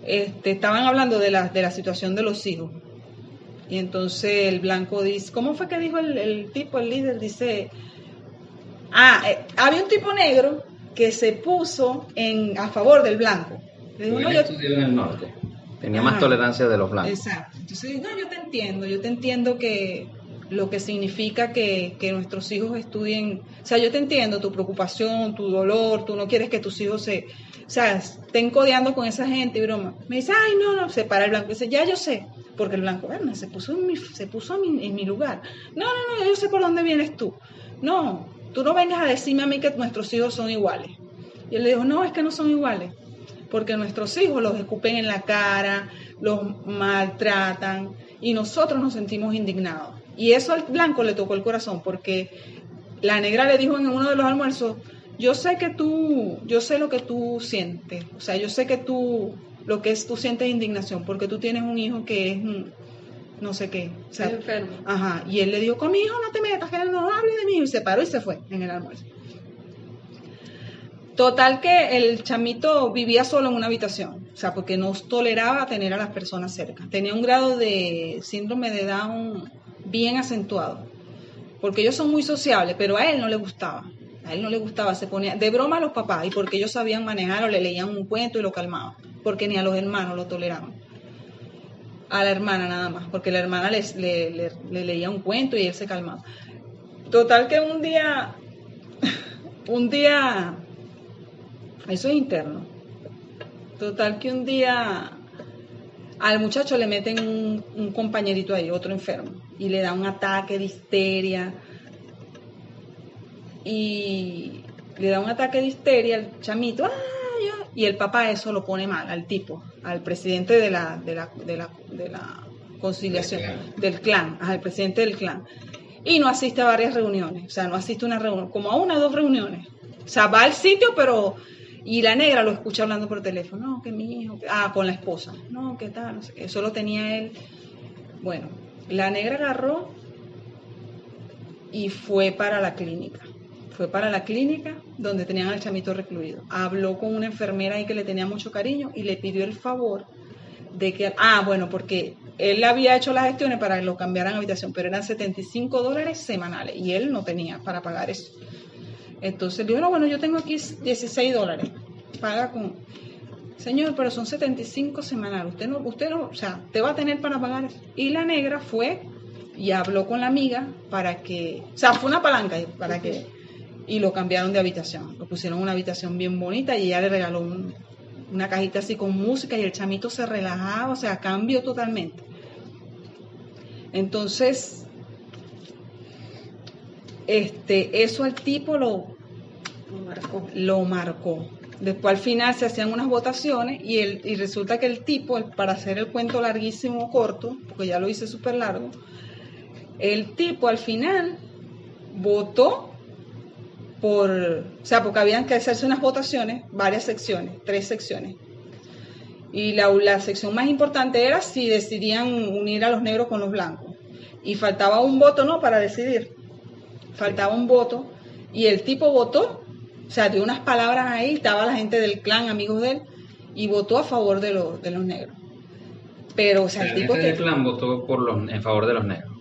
[SPEAKER 1] estaban hablando de la situación de los hijos. Y entonces el blanco dice, ¿cómo fue que dijo el tipo, el líder? Dice, había un tipo negro que se puso a favor del blanco. Le dijo,
[SPEAKER 2] Él
[SPEAKER 1] no,
[SPEAKER 2] estudió en el norte. Tenía más tolerancia de los blancos.
[SPEAKER 1] Exacto. Entonces, no, yo te entiendo que lo que significa que nuestros hijos estudien, o sea, yo te entiendo tu preocupación, tu dolor, tú no quieres que tus hijos estén codeando con esa gente y broma. Me dice, ay, no, se para el blanco, dice, ya yo sé, porque el blanco, bueno, se puso en mi lugar. No, yo sé por dónde vienes tú. No, tú no vengas a decirme a mí que nuestros hijos son iguales. Y él le dijo, no, es que no son iguales, porque nuestros hijos los escupen en la cara, los maltratan y nosotros nos sentimos indignados. Y eso al blanco le tocó el corazón, porque la negra le dijo en uno de los almuerzos, yo sé lo que tú sientes, o sea, yo sé que tú sientes indignación, porque tú tienes un hijo que es no sé qué. O sea,
[SPEAKER 3] enfermo.
[SPEAKER 1] Ajá, y él le dijo, con mi hijo no te metas, que no hable de mí, y se paró y se fue en el almuerzo. Total que el chamito vivía solo en una habitación, o sea, porque no toleraba tener a las personas cerca. Tenía un grado de síndrome de Down bien acentuado, porque ellos son muy sociables, pero a él no le gustaba. A él no le gustaba, se ponía de broma a los papás, y porque ellos sabían manejar o le leían un cuento y lo calmaban, porque ni a los hermanos lo toleraban. A la hermana nada más, porque la hermana le leía un cuento y él se calmaba. Total que un día, eso es interno. Total que un día al muchacho le meten un compañerito ahí, otro enfermo, y le da un ataque de histeria. Y le da un ataque de histeria al chamito, y el papá eso lo pone mal al tipo, al presidente de la conciliación, del clan, al presidente del clan. Y no asiste a varias reuniones, o sea, no asiste a una reunión, como a una o dos reuniones. O sea, va al sitio, pero... Y la negra lo escucha hablando por teléfono, no, que mi hijo, con la esposa, no, qué tal, no sé qué, eso lo tenía él. Bueno, la negra agarró y fue para la clínica. Fue para la clínica donde tenían al chamito recluido. Habló con una enfermera ahí que le tenía mucho cariño y le pidió el favor de que... bueno, porque él había hecho las gestiones para que lo cambiaran a habitación, pero eran $75 semanales y él no tenía para pagar eso. Entonces dijo, no, bueno, yo tengo aquí $16, paga con... Señor, pero son 75 semanales, usted no, o sea, te va a tener para pagar eso. Y la negra fue y habló con la amiga para que... O sea, fue una palanca para que... Y lo cambiaron de habitación, lo pusieron en una habitación bien bonita y ella le regaló una cajita así con música y el chamito se relajaba, o sea, cambió totalmente. Entonces... eso al tipo lo marcó. Después al final se hacían unas votaciones y resulta que el tipo, para hacer el cuento larguísimo corto, porque ya lo hice súper largo, el tipo al final votó porque habían que hacerse unas votaciones, varias secciones, 3 secciones. Y la sección más importante era si decidían unir a los negros con los blancos. Y faltaba un voto, ¿no?, para decidir. Faltaba un voto y el tipo votó, o sea, dio unas palabras ahí, estaba la gente del clan, amigos de él, y votó a favor de los negros. Pero, o sea, el tipo
[SPEAKER 2] del clan votó en favor de los negros,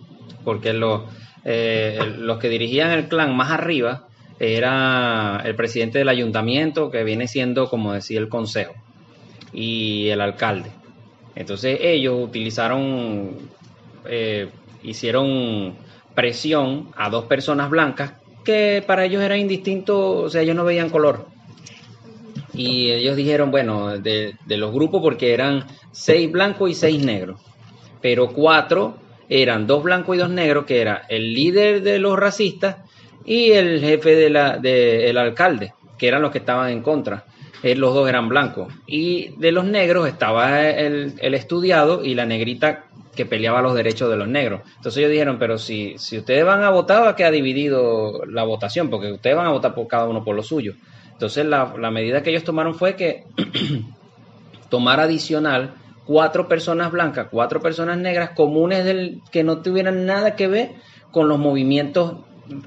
[SPEAKER 2] porque los que dirigían el clan más arriba era el presidente del ayuntamiento, que viene siendo, como decía, el consejo, y el alcalde. Entonces ellos hicieron presión a dos personas blancas que para ellos era indistinto, o sea, ellos no veían color. Y ellos dijeron, bueno, de los grupos, porque eran 6 blancos y 6 negros, pero 4 eran 2 blancos y 2 negros, que era el líder de los racistas y el jefe del alcalde, que eran los que estaban en contra. Los 2 eran blancos. Y de los negros estaba el estudiado y la negrita que peleaba los derechos de los negros. Entonces ellos dijeron, pero si ustedes van a votar, va a quedar dividido la votación, porque ustedes van a votar por cada uno por lo suyo. Entonces la medida que ellos tomaron fue que tomar adicional 4 personas blancas, 4 personas negras comunes que no tuvieran nada que ver con los movimientos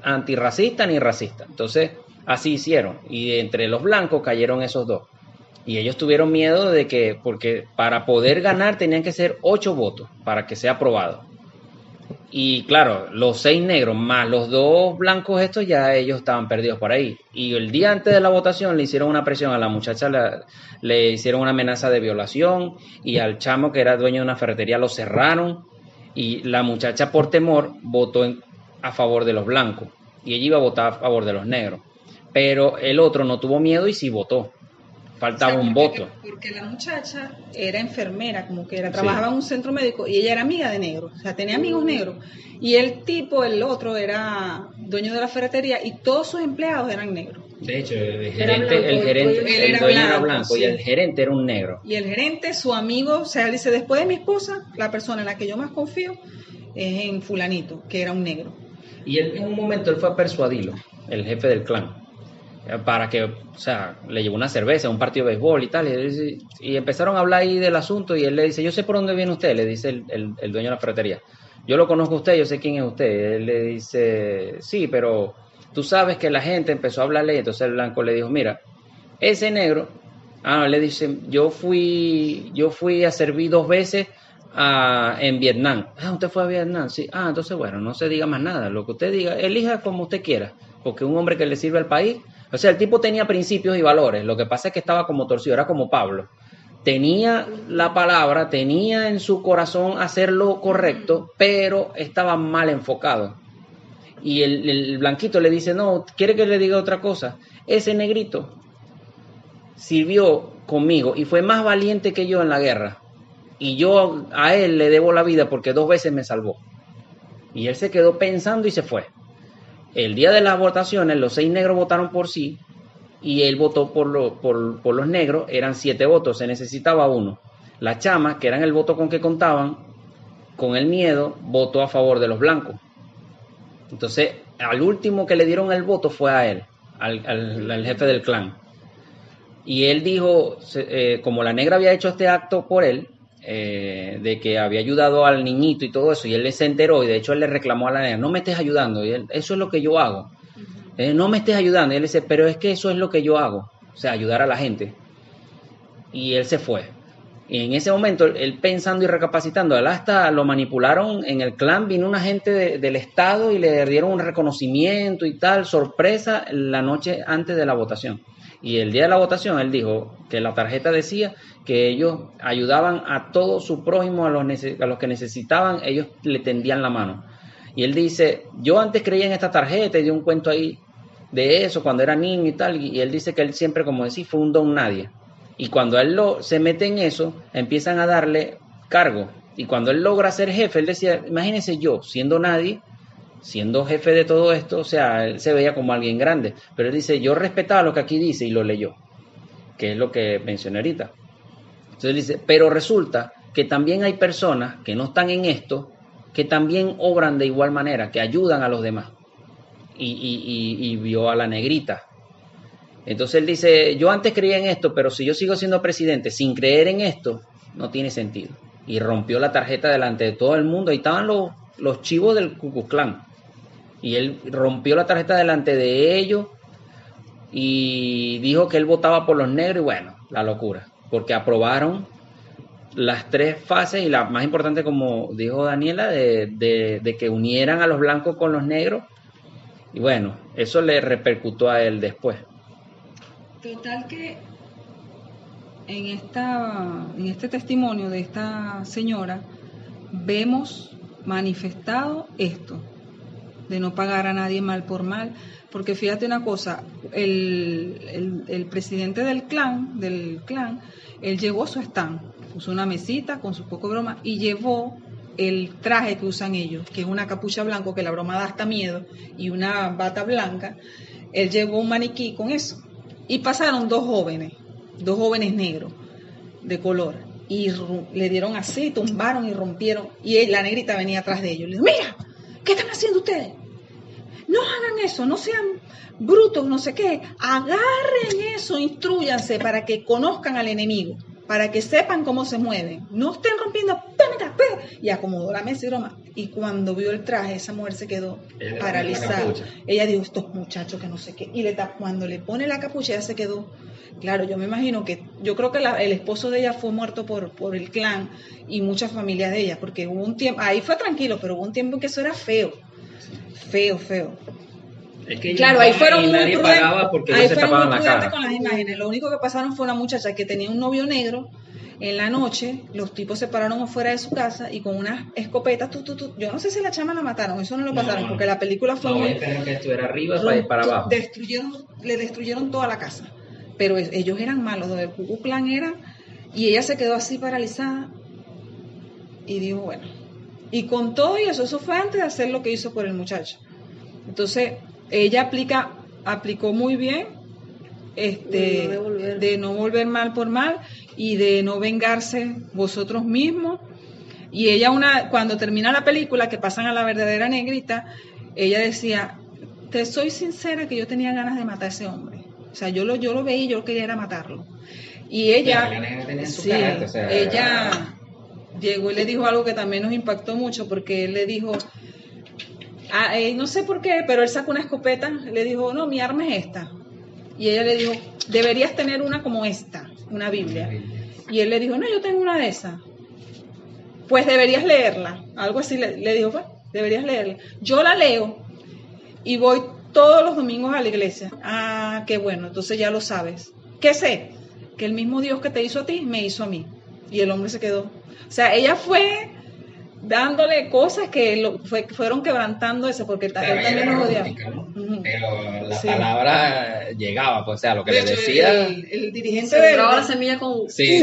[SPEAKER 2] antirracistas ni racistas. Entonces así hicieron, y entre los blancos cayeron esos 2. Y ellos tuvieron miedo porque para poder ganar tenían que ser 8 votos para que sea aprobado. Y claro, los 6 negros más los 2 blancos estos, ya ellos estaban perdidos por ahí. Y el día antes de la votación le hicieron una presión a la muchacha, le hicieron una amenaza de violación, y al chamo que era dueño de una ferretería lo cerraron, y la muchacha por temor votó a favor de los blancos, y ella iba a votar a favor de los negros. Pero el otro no tuvo miedo y sí votó. Faltaba un voto.
[SPEAKER 1] Porque la muchacha era enfermera, como que trabajaba en un centro médico, y ella era amiga de negros, o sea, tenía amigos negros. Y el otro, era dueño de la ferretería, y todos sus empleados eran negros.
[SPEAKER 2] De hecho, el dueño era blanco, sí. Y el gerente era un negro.
[SPEAKER 1] Y el gerente, su amigo, o sea, él dice, después de mi esposa, la persona en la que yo más confío es en fulanito, que era un negro.
[SPEAKER 2] Y él, en un momento, él fue a persuadirlo, el jefe del clan, para que, o sea, le llevó una cerveza, un partido de béisbol y tal, y empezaron a hablar ahí del asunto, y él le dice, yo sé por dónde viene usted, le dice el dueño de la ferretería, yo lo conozco a usted, yo sé quién es usted. Él le dice, sí, pero tú sabes que la gente empezó a hablarle, y entonces el blanco le dijo, mira, ese negro, le dice, yo fui a servir 2 veces en Vietnam. ¿Usted fue a Vietnam? Sí. Entonces, bueno, no se diga más nada, lo que usted diga, elija como usted quiera, porque un hombre que le sirve al país. O sea, el tipo tenía principios y valores, lo que pasa es que estaba como torcido, era como Pablo. Tenía la palabra, tenía en su corazón hacer lo correcto, pero estaba mal enfocado. Y el blanquito le dice, no, ¿quiere que le diga otra cosa? Ese negrito sirvió conmigo y fue más valiente que yo en la guerra. Y yo a él le debo la vida porque 2 veces me salvó. Y él se quedó pensando y se fue. El día de las votaciones, los 6 negros votaron por sí, y él votó por los negros. Eran 7 votos, se necesitaba 1. La chama, que eran el voto con que contaban, con el miedo, votó a favor de los blancos. Entonces, al último que le dieron el voto fue a él, al jefe del clan. Y él dijo, como la negra había hecho este acto por él, de que había ayudado al niñito y todo eso, y él se enteró, y de hecho él le reclamó a la negra, no me estés ayudando, y él, eso es lo que yo hago, no me estés ayudando, y él dice, pero es que eso es lo que yo hago, o sea, ayudar a la gente. Y él se fue, y en ese momento, él pensando y recapacitando, él hasta lo manipularon en el clan, vino una gente del estado y le dieron un reconocimiento y tal, sorpresa, la noche antes de la votación. Y el día de la votación él dijo que la tarjeta decía que ellos ayudaban a todo su prójimo, a los que necesitaban, ellos le tendían la mano. Y él dice, yo antes creía en esta tarjeta, y dio un cuento ahí de eso cuando era niño y tal, y él dice que él siempre, como decía, fue un don nadie. Y cuando él se mete en eso, empiezan a darle cargo. Y cuando él logra ser jefe, él decía, imagínese yo, siendo nadie, siendo jefe de todo esto, o sea, él se veía como alguien grande, pero él dice, yo respetaba lo que aquí dice, y lo leyó, que es lo que mencioné ahorita. Entonces él dice, pero resulta que también hay personas que no están en esto, que también obran de igual manera, que ayudan a los demás, y vio a la negrita. Entonces él dice, yo antes creía en esto, pero si yo sigo siendo presidente sin creer en esto, no tiene sentido. Y rompió la tarjeta delante de todo el mundo, ahí estaban los chivos del Ku Klux Klan, y él rompió la tarjeta delante de ellos y dijo que él votaba por los negros, y bueno, la locura, porque aprobaron las tres fases y la más importante, como dijo Daniela, de que unieran a los blancos con los negros. Y bueno, eso le repercutó a él después.
[SPEAKER 1] Total que en este testimonio de esta señora vemos manifestado esto, de no pagar a nadie mal por mal, porque fíjate una cosa, el presidente del clan, él llevó su stand, puso una mesita con su poco broma y llevó el traje que usan ellos, que es una capucha blanca que la broma da hasta miedo, y una bata blanca. Él llevó un maniquí con eso y pasaron dos jóvenes negros de color, y le dieron así, tumbaron y rompieron, y la negrita venía atrás de ellos. Le dijo: mira, ¿qué están haciendo ustedes? No hagan eso, no sean brutos, no sé qué, agarren eso, instrúyanse para que conozcan al enemigo, para que sepan cómo se mueven, no estén rompiendo, y acomodó la mesa y broma. Y cuando vio el traje, esa mujer se quedó paralizada. Ella dijo: estos muchachos que no sé qué, y cuando le pone la capucha, ella se quedó. Claro, yo me imagino yo creo que el esposo de ella fue muerto por el clan y muchas familias de ella, porque hubo un tiempo, ahí fue tranquilo, pero hubo un tiempo en que eso era feo.
[SPEAKER 2] Es que
[SPEAKER 1] claro, ahí fueron
[SPEAKER 2] y
[SPEAKER 1] muy
[SPEAKER 2] nadie
[SPEAKER 1] prudentes,
[SPEAKER 2] pagaba porque
[SPEAKER 1] ahí
[SPEAKER 2] ellos se
[SPEAKER 1] fueron
[SPEAKER 2] tapaban
[SPEAKER 1] muy
[SPEAKER 2] la
[SPEAKER 1] prudentes
[SPEAKER 2] cara.
[SPEAKER 1] con las imágenes. Lo único que pasaron fue una muchacha que tenía un novio negro. En la noche, los tipos se pararon afuera de su casa y con unas escopetas, yo no sé si la chama la mataron, eso no lo pasaron, porque la película fue muy...
[SPEAKER 2] Espero que estuviera arriba para abajo.
[SPEAKER 1] Le destruyeron toda la casa, pero ellos eran malos, del Ku Klux Klan eran, y ella se quedó así paralizada y dijo: bueno, y con todo y eso fue antes de hacer lo que hizo por el muchacho. Entonces, ella aplicó muy bien de no volver mal por mal y de no vengarse vosotros mismos. Y ella, cuando termina la película, que pasan a la verdadera negrita, ella decía: te soy sincera que yo tenía ganas de matar a ese hombre. O sea, yo lo veía y yo quería era matarlo. Y ella, ella llegó y le dijo algo que también nos impactó mucho, porque él le dijo, no sé por qué, pero él sacó una escopeta, le dijo: no, mi arma es esta. Y ella le dijo: deberías tener una como esta, una Biblia. Y él le dijo: no, yo tengo una de esas. Pues deberías leerla. Algo así le dijo: pues, deberías leerla. Yo la leo y voy todos los domingos a la iglesia. Ah, qué bueno, entonces ya lo sabes. ¿Qué sé? Que el mismo Dios que te hizo a ti, me hizo a mí. Y el hombre se quedó. O sea, ella fue dándole cosas que fueron quebrantando eso, porque él también nos odiaba.
[SPEAKER 2] ¿No? Pero la palabra llegaba, pues, o sea, lo que le decía.
[SPEAKER 1] El dirigente
[SPEAKER 3] sembraba la semilla con...
[SPEAKER 1] Sí.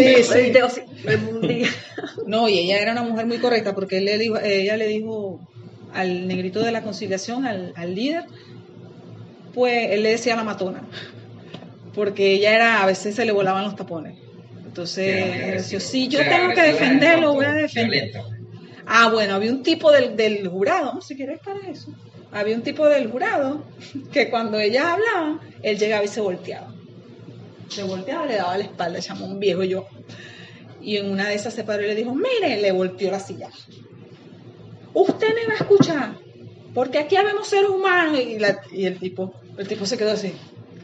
[SPEAKER 3] día.
[SPEAKER 1] No, y ella era una mujer muy correcta, porque ella le dijo al negrito de la conciliación, al líder, pues él le decía la matona, porque ella a veces se le volaban los tapones. Entonces, si yo tengo que defenderlo, voy a defender. Ah, bueno, había un tipo del jurado, si quieres para eso, había un tipo del jurado que cuando ellas hablaban, él llegaba y se volteaba, le daba la espalda, llamó un viejo y en una de esas se paró y le dijo: mire, le volteó la silla, usted me va a escuchar, porque aquí habemos seres humanos, y el tipo se quedó así.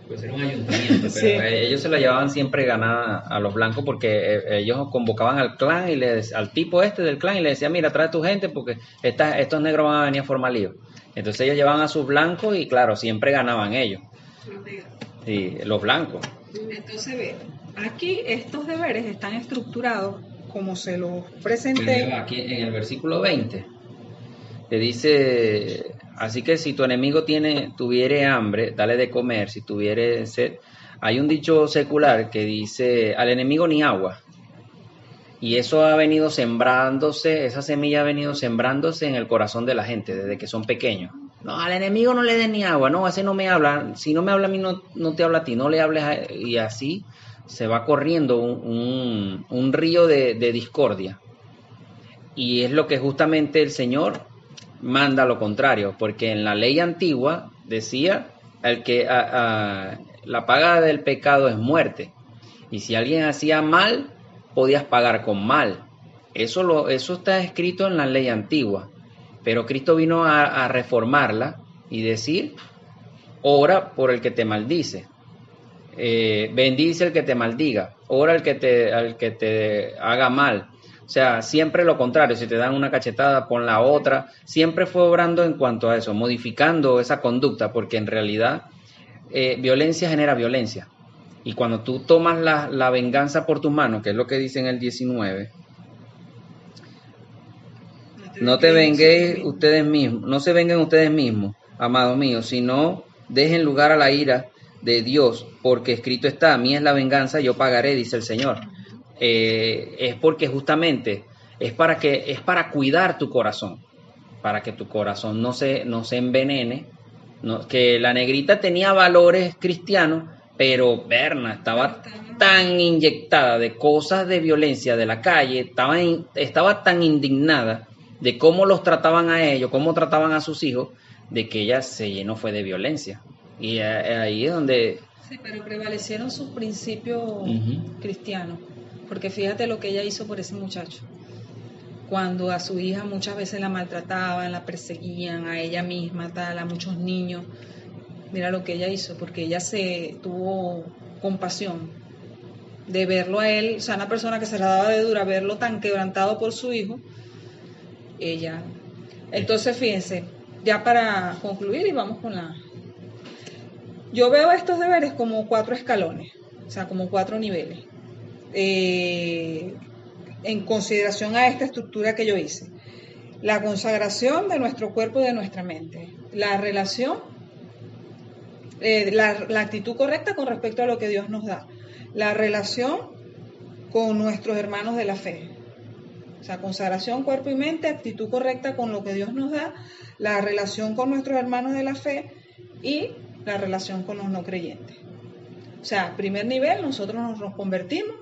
[SPEAKER 2] Pues era un ayuntamiento, pero sí. Ellos se la llevaban siempre ganada a los blancos, porque ellos convocaban al clan y al tipo del clan y le decían: mira, trae tu gente porque estos negros van a venir a formar lío. Entonces ellos llevaban a sus blancos y claro, siempre ganaban ellos. Sí, los blancos.
[SPEAKER 1] Entonces ve, aquí estos deberes están estructurados como se los presenté.
[SPEAKER 2] Aquí en el versículo 20 te dice: así que si tu enemigo tuviere hambre, dale de comer; si tuviere sed. Hay un dicho secular que dice: al enemigo ni agua. Y eso ha venido sembrándose, esa semilla ha venido sembrándose en el corazón de la gente desde que son pequeños. No, al enemigo no le den ni agua, no, ese no me habla. Si no me habla a mí, no te habla a ti, no le hables y así se va corriendo un río de discordia. Y es lo que justamente el Señor manda lo contrario, porque en la ley antigua decía la paga del pecado es muerte, y si alguien hacía mal podías pagar con mal. Eso está escrito en la ley antigua, pero Cristo vino a reformarla y decir: ora por el que te maldice, bendice el que te maldiga, ora al que te haga mal. sea, siempre lo contrario, si te dan una cachetada, pon la otra. Siempre fue obrando en cuanto a eso, modificando esa conducta, porque en realidad violencia genera violencia. Y cuando tú tomas la venganza por tus manos, que es lo que dice en el 19, no te venguéis ustedes mismos, no se vengan ustedes mismos, amados míos, sino dejen lugar a la ira de Dios, porque escrito está, a mí es la venganza, yo pagaré, dice el Señor. Es porque justamente es para cuidar tu corazón, para que tu corazón no se envenene. Que la negrita tenía valores cristianos, pero Berna estaba tan inyectada de cosas de violencia de la calle, estaba tan indignada de cómo los trataban a ellos, cómo trataban a sus hijos, de que ella se llenó fue de violencia. Y ahí es donde...
[SPEAKER 1] Sí, pero prevalecieron sus principios cristianos, porque fíjate lo que ella hizo por ese muchacho. Cuando a su hija muchas veces la maltrataban, la perseguían, a ella misma, tal, a muchos niños. Mira lo que ella hizo, porque ella se tuvo compasión de verlo a él, o sea, una persona que se la daba de dura, verlo tan quebrantado por su hijo, ella. Entonces, fíjense, ya para concluir y vamos con la... Yo veo estos deberes como 4 escalones, o sea, como 4 niveles. En consideración a esta estructura que yo hice. La consagración de nuestro cuerpo y de nuestra mente. La relación, la actitud correcta con respecto a lo que Dios nos da. La relación con nuestros hermanos de la fe. O sea, consagración, cuerpo y mente, actitud correcta con lo que Dios nos da, la relación con nuestros hermanos de la fe y la relación con los no creyentes. O sea, primer nivel, nosotros nos convertimos,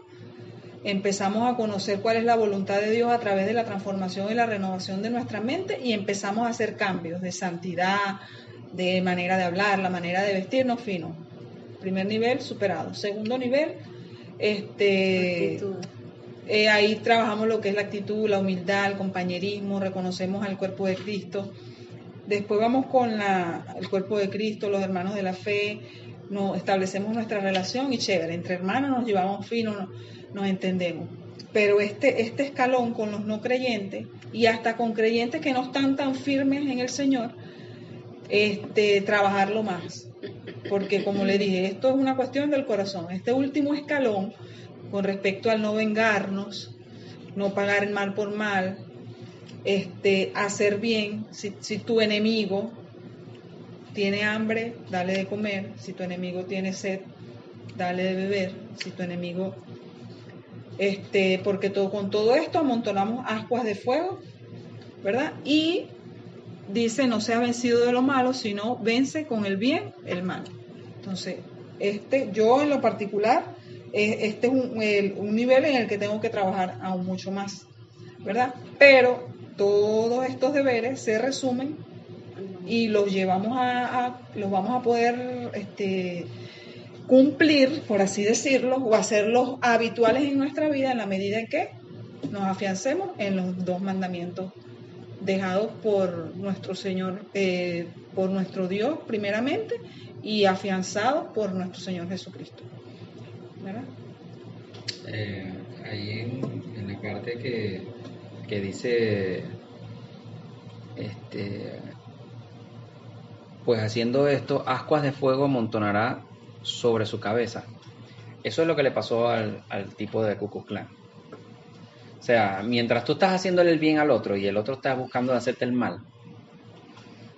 [SPEAKER 1] empezamos a conocer cuál es la voluntad de Dios a través de la transformación y la renovación de nuestra mente y empezamos a hacer cambios de santidad, de manera de hablar, la manera de vestirnos fino. Primer nivel superado. Segundo nivel, ahí trabajamos lo que es la actitud, la humildad, el compañerismo, reconocemos al cuerpo de Cristo. Después vamos con el cuerpo de Cristo, los hermanos de la fe, establecemos nuestra relación y chévere, entre hermanos nos llevamos fino, nos entendemos. Pero este escalón con los no creyentes y hasta con creyentes que no están tan firmes en el Señor, trabajarlo más. Porque como le dije, esto es una cuestión del corazón. Este último escalón, con respecto al no vengarnos, no pagar el mal por mal, hacer bien. Si tu enemigo tiene hambre, dale de comer. Si tu enemigo tiene sed, dale de beber. Si tu enemigo, porque con todo esto amontonamos ascuas de fuego, ¿verdad? Y dice, no seas vencido de lo malo, sino vence con el bien el mal. Entonces, yo en lo particular, es un nivel en el que tengo que trabajar aún mucho más, ¿verdad? Pero todos estos deberes se resumen y los los vamos a poder cumplir, por así decirlo, o hacerlos habituales en nuestra vida en la medida en que nos afiancemos en los 2 mandamientos dejados por nuestro Señor, por nuestro Dios primeramente, y afianzados por nuestro Señor Jesucristo, ¿verdad?
[SPEAKER 2] Ahí en la parte que dice, pues haciendo esto, ascuas de fuego amontonará sobre su cabeza. Eso es lo que le pasó al tipo de Ku Klux Klan. O sea, mientras tú estás haciéndole el bien al otro y el otro está buscando hacerte el mal,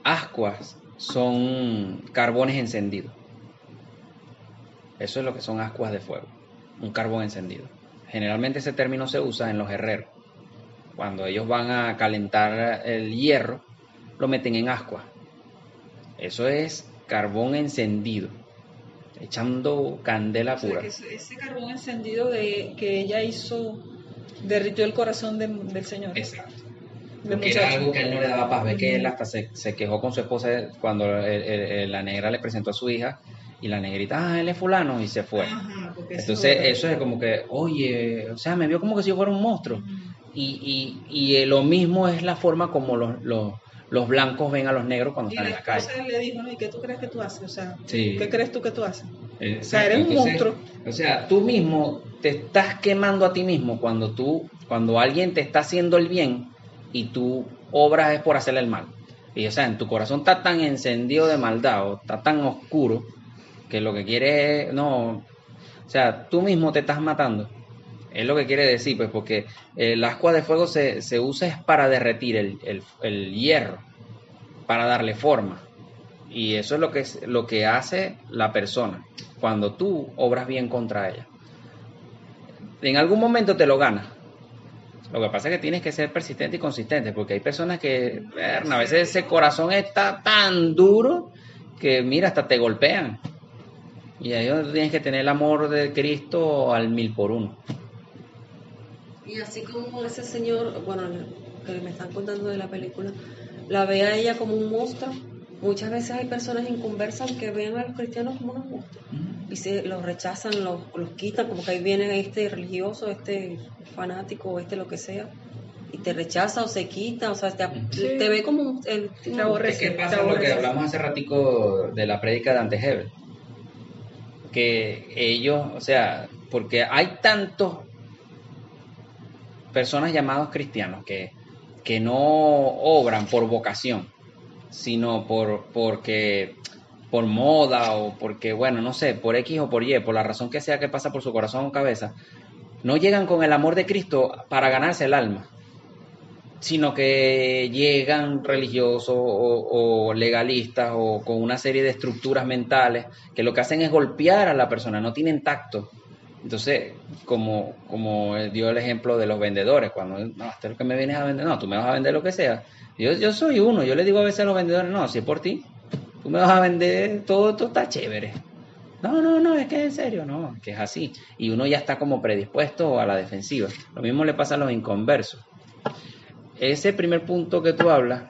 [SPEAKER 2] ascuas son carbones encendidos. Eso es lo que son ascuas de fuego, un carbón encendido. Generalmente ese término se usa en los herreros. Cuando ellos van a calentar el hierro, lo meten en ascuas. Eso es carbón encendido, echando candela pura.
[SPEAKER 1] O sea, que ese carbón encendido que ella hizo derritió el corazón del Señor.
[SPEAKER 2] Exacto. Porque era algo que a él no le daba paz. Ve que él hasta se quejó con su esposa cuando la negra le presentó a su hija y la negrita, él es fulano, y se fue. Ajá, entonces eso es como que, oye, o sea, me vio como que si yo fuera un monstruo. Y lo mismo es la forma como los los blancos ven a los negros cuando están en la calle.
[SPEAKER 1] Y le dijo, ¿no? ¿Y qué tú crees que tú haces? O sea,
[SPEAKER 2] Sí.
[SPEAKER 1] ¿qué crees tú que tú haces?
[SPEAKER 2] Exacto.
[SPEAKER 1] O sea, eres un monstruo.
[SPEAKER 2] O sea, tú mismo te estás quemando a ti mismo cuando alguien te está haciendo el bien y tú obras es por hacerle el mal. Y o sea, en tu corazón está tan encendido de maldad o está tan oscuro que lo que quiere es, no, o sea, tú mismo te estás matando. Es lo que quiere decir, pues, porque el ascua de fuego se usa es para derretir el hierro, para darle forma. Y eso es lo que hace la persona cuando tú obras bien contra ella. En algún momento te lo ganas. Lo que pasa es que tienes que ser persistente y consistente, porque hay personas que, a veces ese corazón está tan duro que, mira, hasta te golpean. Y ahí es donde tú tienes que tener el amor de Cristo al 1000 por 1.
[SPEAKER 3] Y así como ese señor, bueno, que me están contando de la película, la ve a ella como un monstruo. Muchas veces hay personas inconversas que ven a los cristianos como unos monstruos y se los rechazan, los quitan, como que ahí viene este religioso, este fanático, lo que sea, y te rechaza o se quita, o sea, te ve como te aborrece.
[SPEAKER 2] ¿Qué pasa lo que hablamos hace ratico de la prédica de Dante Hebel? Que ellos, o sea, porque hay tantos personas llamados cristianos que no obran por vocación, sino porque por moda o porque, bueno, no sé, por X o por Y, por la razón que sea que pasa por su corazón o cabeza, no llegan con el amor de Cristo para ganarse el alma, sino que llegan religiosos o legalistas o con una serie de estructuras mentales que lo que hacen es golpear a la persona, no tienen tacto. Entonces, como dio el ejemplo de los vendedores, cuando, no, este es lo que me vienes a vender, no, tú me vas a vender lo que sea. Yo soy uno, yo le digo a veces a los vendedores, no, si es por ti, tú me vas a vender, todo está chévere. No, es que en serio, no, que es así. Y uno ya está como predispuesto a la defensiva. Lo mismo le pasa a los inconversos. Ese primer punto que tú hablas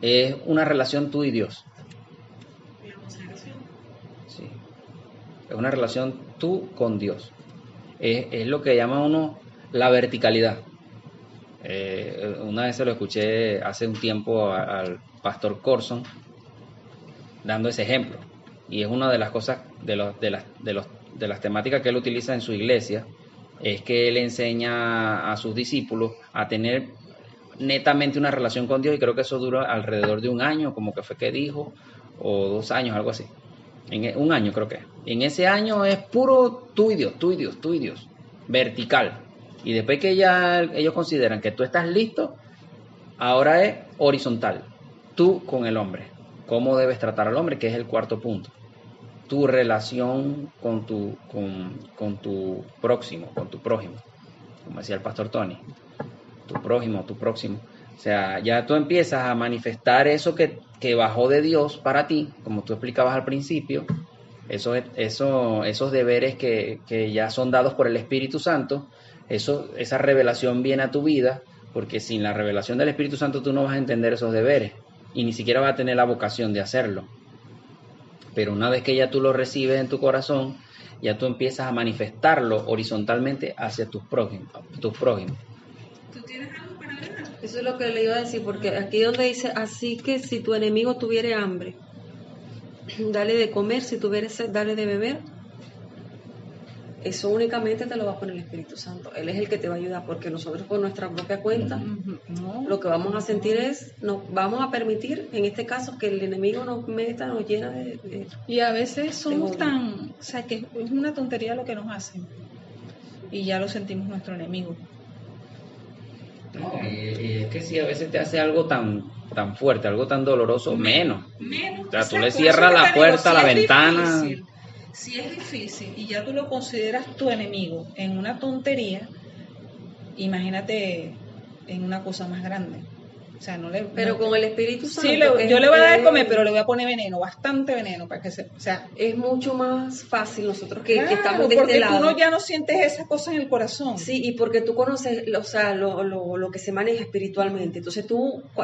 [SPEAKER 2] es una relación tú y Dios. Sí. Es una relación tú con Dios. Es lo que llama uno la verticalidad. Una vez se lo escuché hace un tiempo al pastor Corson dando ese ejemplo. Y es una de las cosas, de las temáticas que él utiliza en su iglesia, es que él enseña a sus discípulos a tener netamente una relación con Dios, y creo que eso dura alrededor de 1 año, como que fue que dijo, o 2 años, algo así. En 1 año creo que. En ese año es puro tú y Dios, tú y Dios, tú y Dios, vertical. Y después que ya ellos consideran que tú estás listo, ahora es horizontal, tú con el hombre. ¿Cómo debes tratar al hombre? Que es el 4.º punto. Tu relación con tu próximo, con tu prójimo, como decía el pastor Tony, tu prójimo, tu próximo. O sea, ya tú empiezas a manifestar eso que bajó de Dios para ti, como tú explicabas al principio, esos deberes que ya son dados por el Espíritu Santo, esa revelación viene a tu vida, porque sin la revelación del Espíritu Santo tú no vas a entender esos deberes y ni siquiera vas a tener la vocación de hacerlo. Pero una vez que ya tú lo recibes en tu corazón, ya tú empiezas a manifestarlo horizontalmente hacia tus prójimos. ¿Tú
[SPEAKER 1] tienes algo para agregar?
[SPEAKER 3] Eso es lo que le iba a decir, porque aquí donde dice, así que si tu enemigo tuviere hambre, dale de comer, si tuviere sed, dale de beber. Eso únicamente te lo va a poner el Espíritu Santo. Él es el que te va a ayudar, porque nosotros por nuestra propia cuenta lo que vamos a sentir nos vamos a permitir, en este caso, que el enemigo nos meta, nos llena de
[SPEAKER 1] y a veces somos tan, o sea, que es una tontería lo que nos hacen y ya lo sentimos nuestro enemigo.
[SPEAKER 2] No, y es que si a veces te hace algo tan fuerte, algo tan doloroso, menos. O sea, tú le cierras la puerta, la ventana.
[SPEAKER 1] Si es difícil y ya tú lo consideras tu enemigo en una tontería, imagínate en una cosa más grande. O sea,
[SPEAKER 3] Pero con el Espíritu Santo.
[SPEAKER 1] Sí, yo le voy a dar de comer, pero le voy a poner veneno, bastante veneno, para que o sea,
[SPEAKER 3] es mucho más fácil nosotros que estamos de
[SPEAKER 1] este lado. Porque tú ya no sientes esas cosas en el corazón.
[SPEAKER 3] Sí, y porque tú conoces, o sea, lo que se maneja espiritualmente. Entonces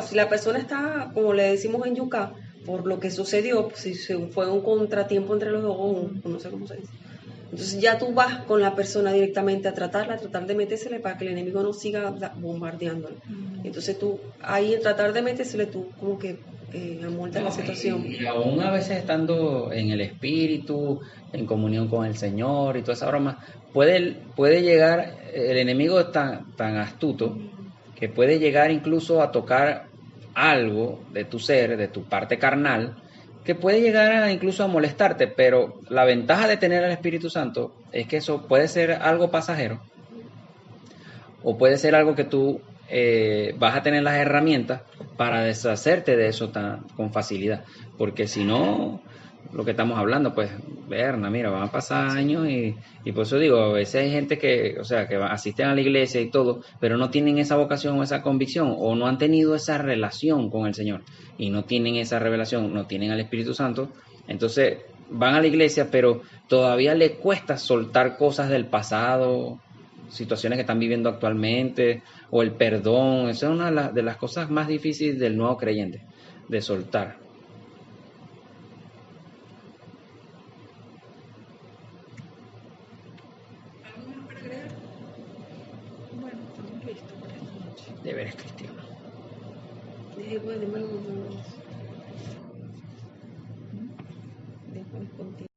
[SPEAKER 3] si la persona está, como le decimos en Yucá, por lo que sucedió, si fue un contratiempo entre los dos, no sé cómo se dice, Entonces ya tú vas con la persona directamente a tratarla, a tratar de metérsele para que el enemigo no siga bombardeándola. Entonces tú, ahí en tratar de metérsele, tú como que amoldas la situación.
[SPEAKER 2] Y aún a veces estando en el espíritu, en comunión con el Señor y toda esa broma, puede llegar, el enemigo es tan astuto que puede llegar incluso a tocar algo de tu ser, de tu parte carnal, que puede llegar incluso a molestarte, pero la ventaja de tener al Espíritu Santo es que eso puede ser algo pasajero o puede ser algo que tú vas a tener las herramientas para deshacerte de eso con facilidad, porque si no, lo que estamos hablando, pues, Berna, mira, van a pasar años y por eso digo, a veces hay gente que, o sea, que asisten a la iglesia y todo, pero no tienen esa vocación o esa convicción, o no han tenido esa relación con el Señor, y no tienen esa revelación, no tienen al Espíritu Santo, entonces van a la iglesia, pero todavía les cuesta soltar cosas del pasado, situaciones que están viviendo actualmente, o el perdón. Esa es una de las cosas más difíciles del nuevo creyente, de soltar.
[SPEAKER 1] ¿Algo más para agregar? Bueno, estamos listos por esta noche.
[SPEAKER 2] Deberes cristianos.
[SPEAKER 3] Bueno, dímelo, después contigo.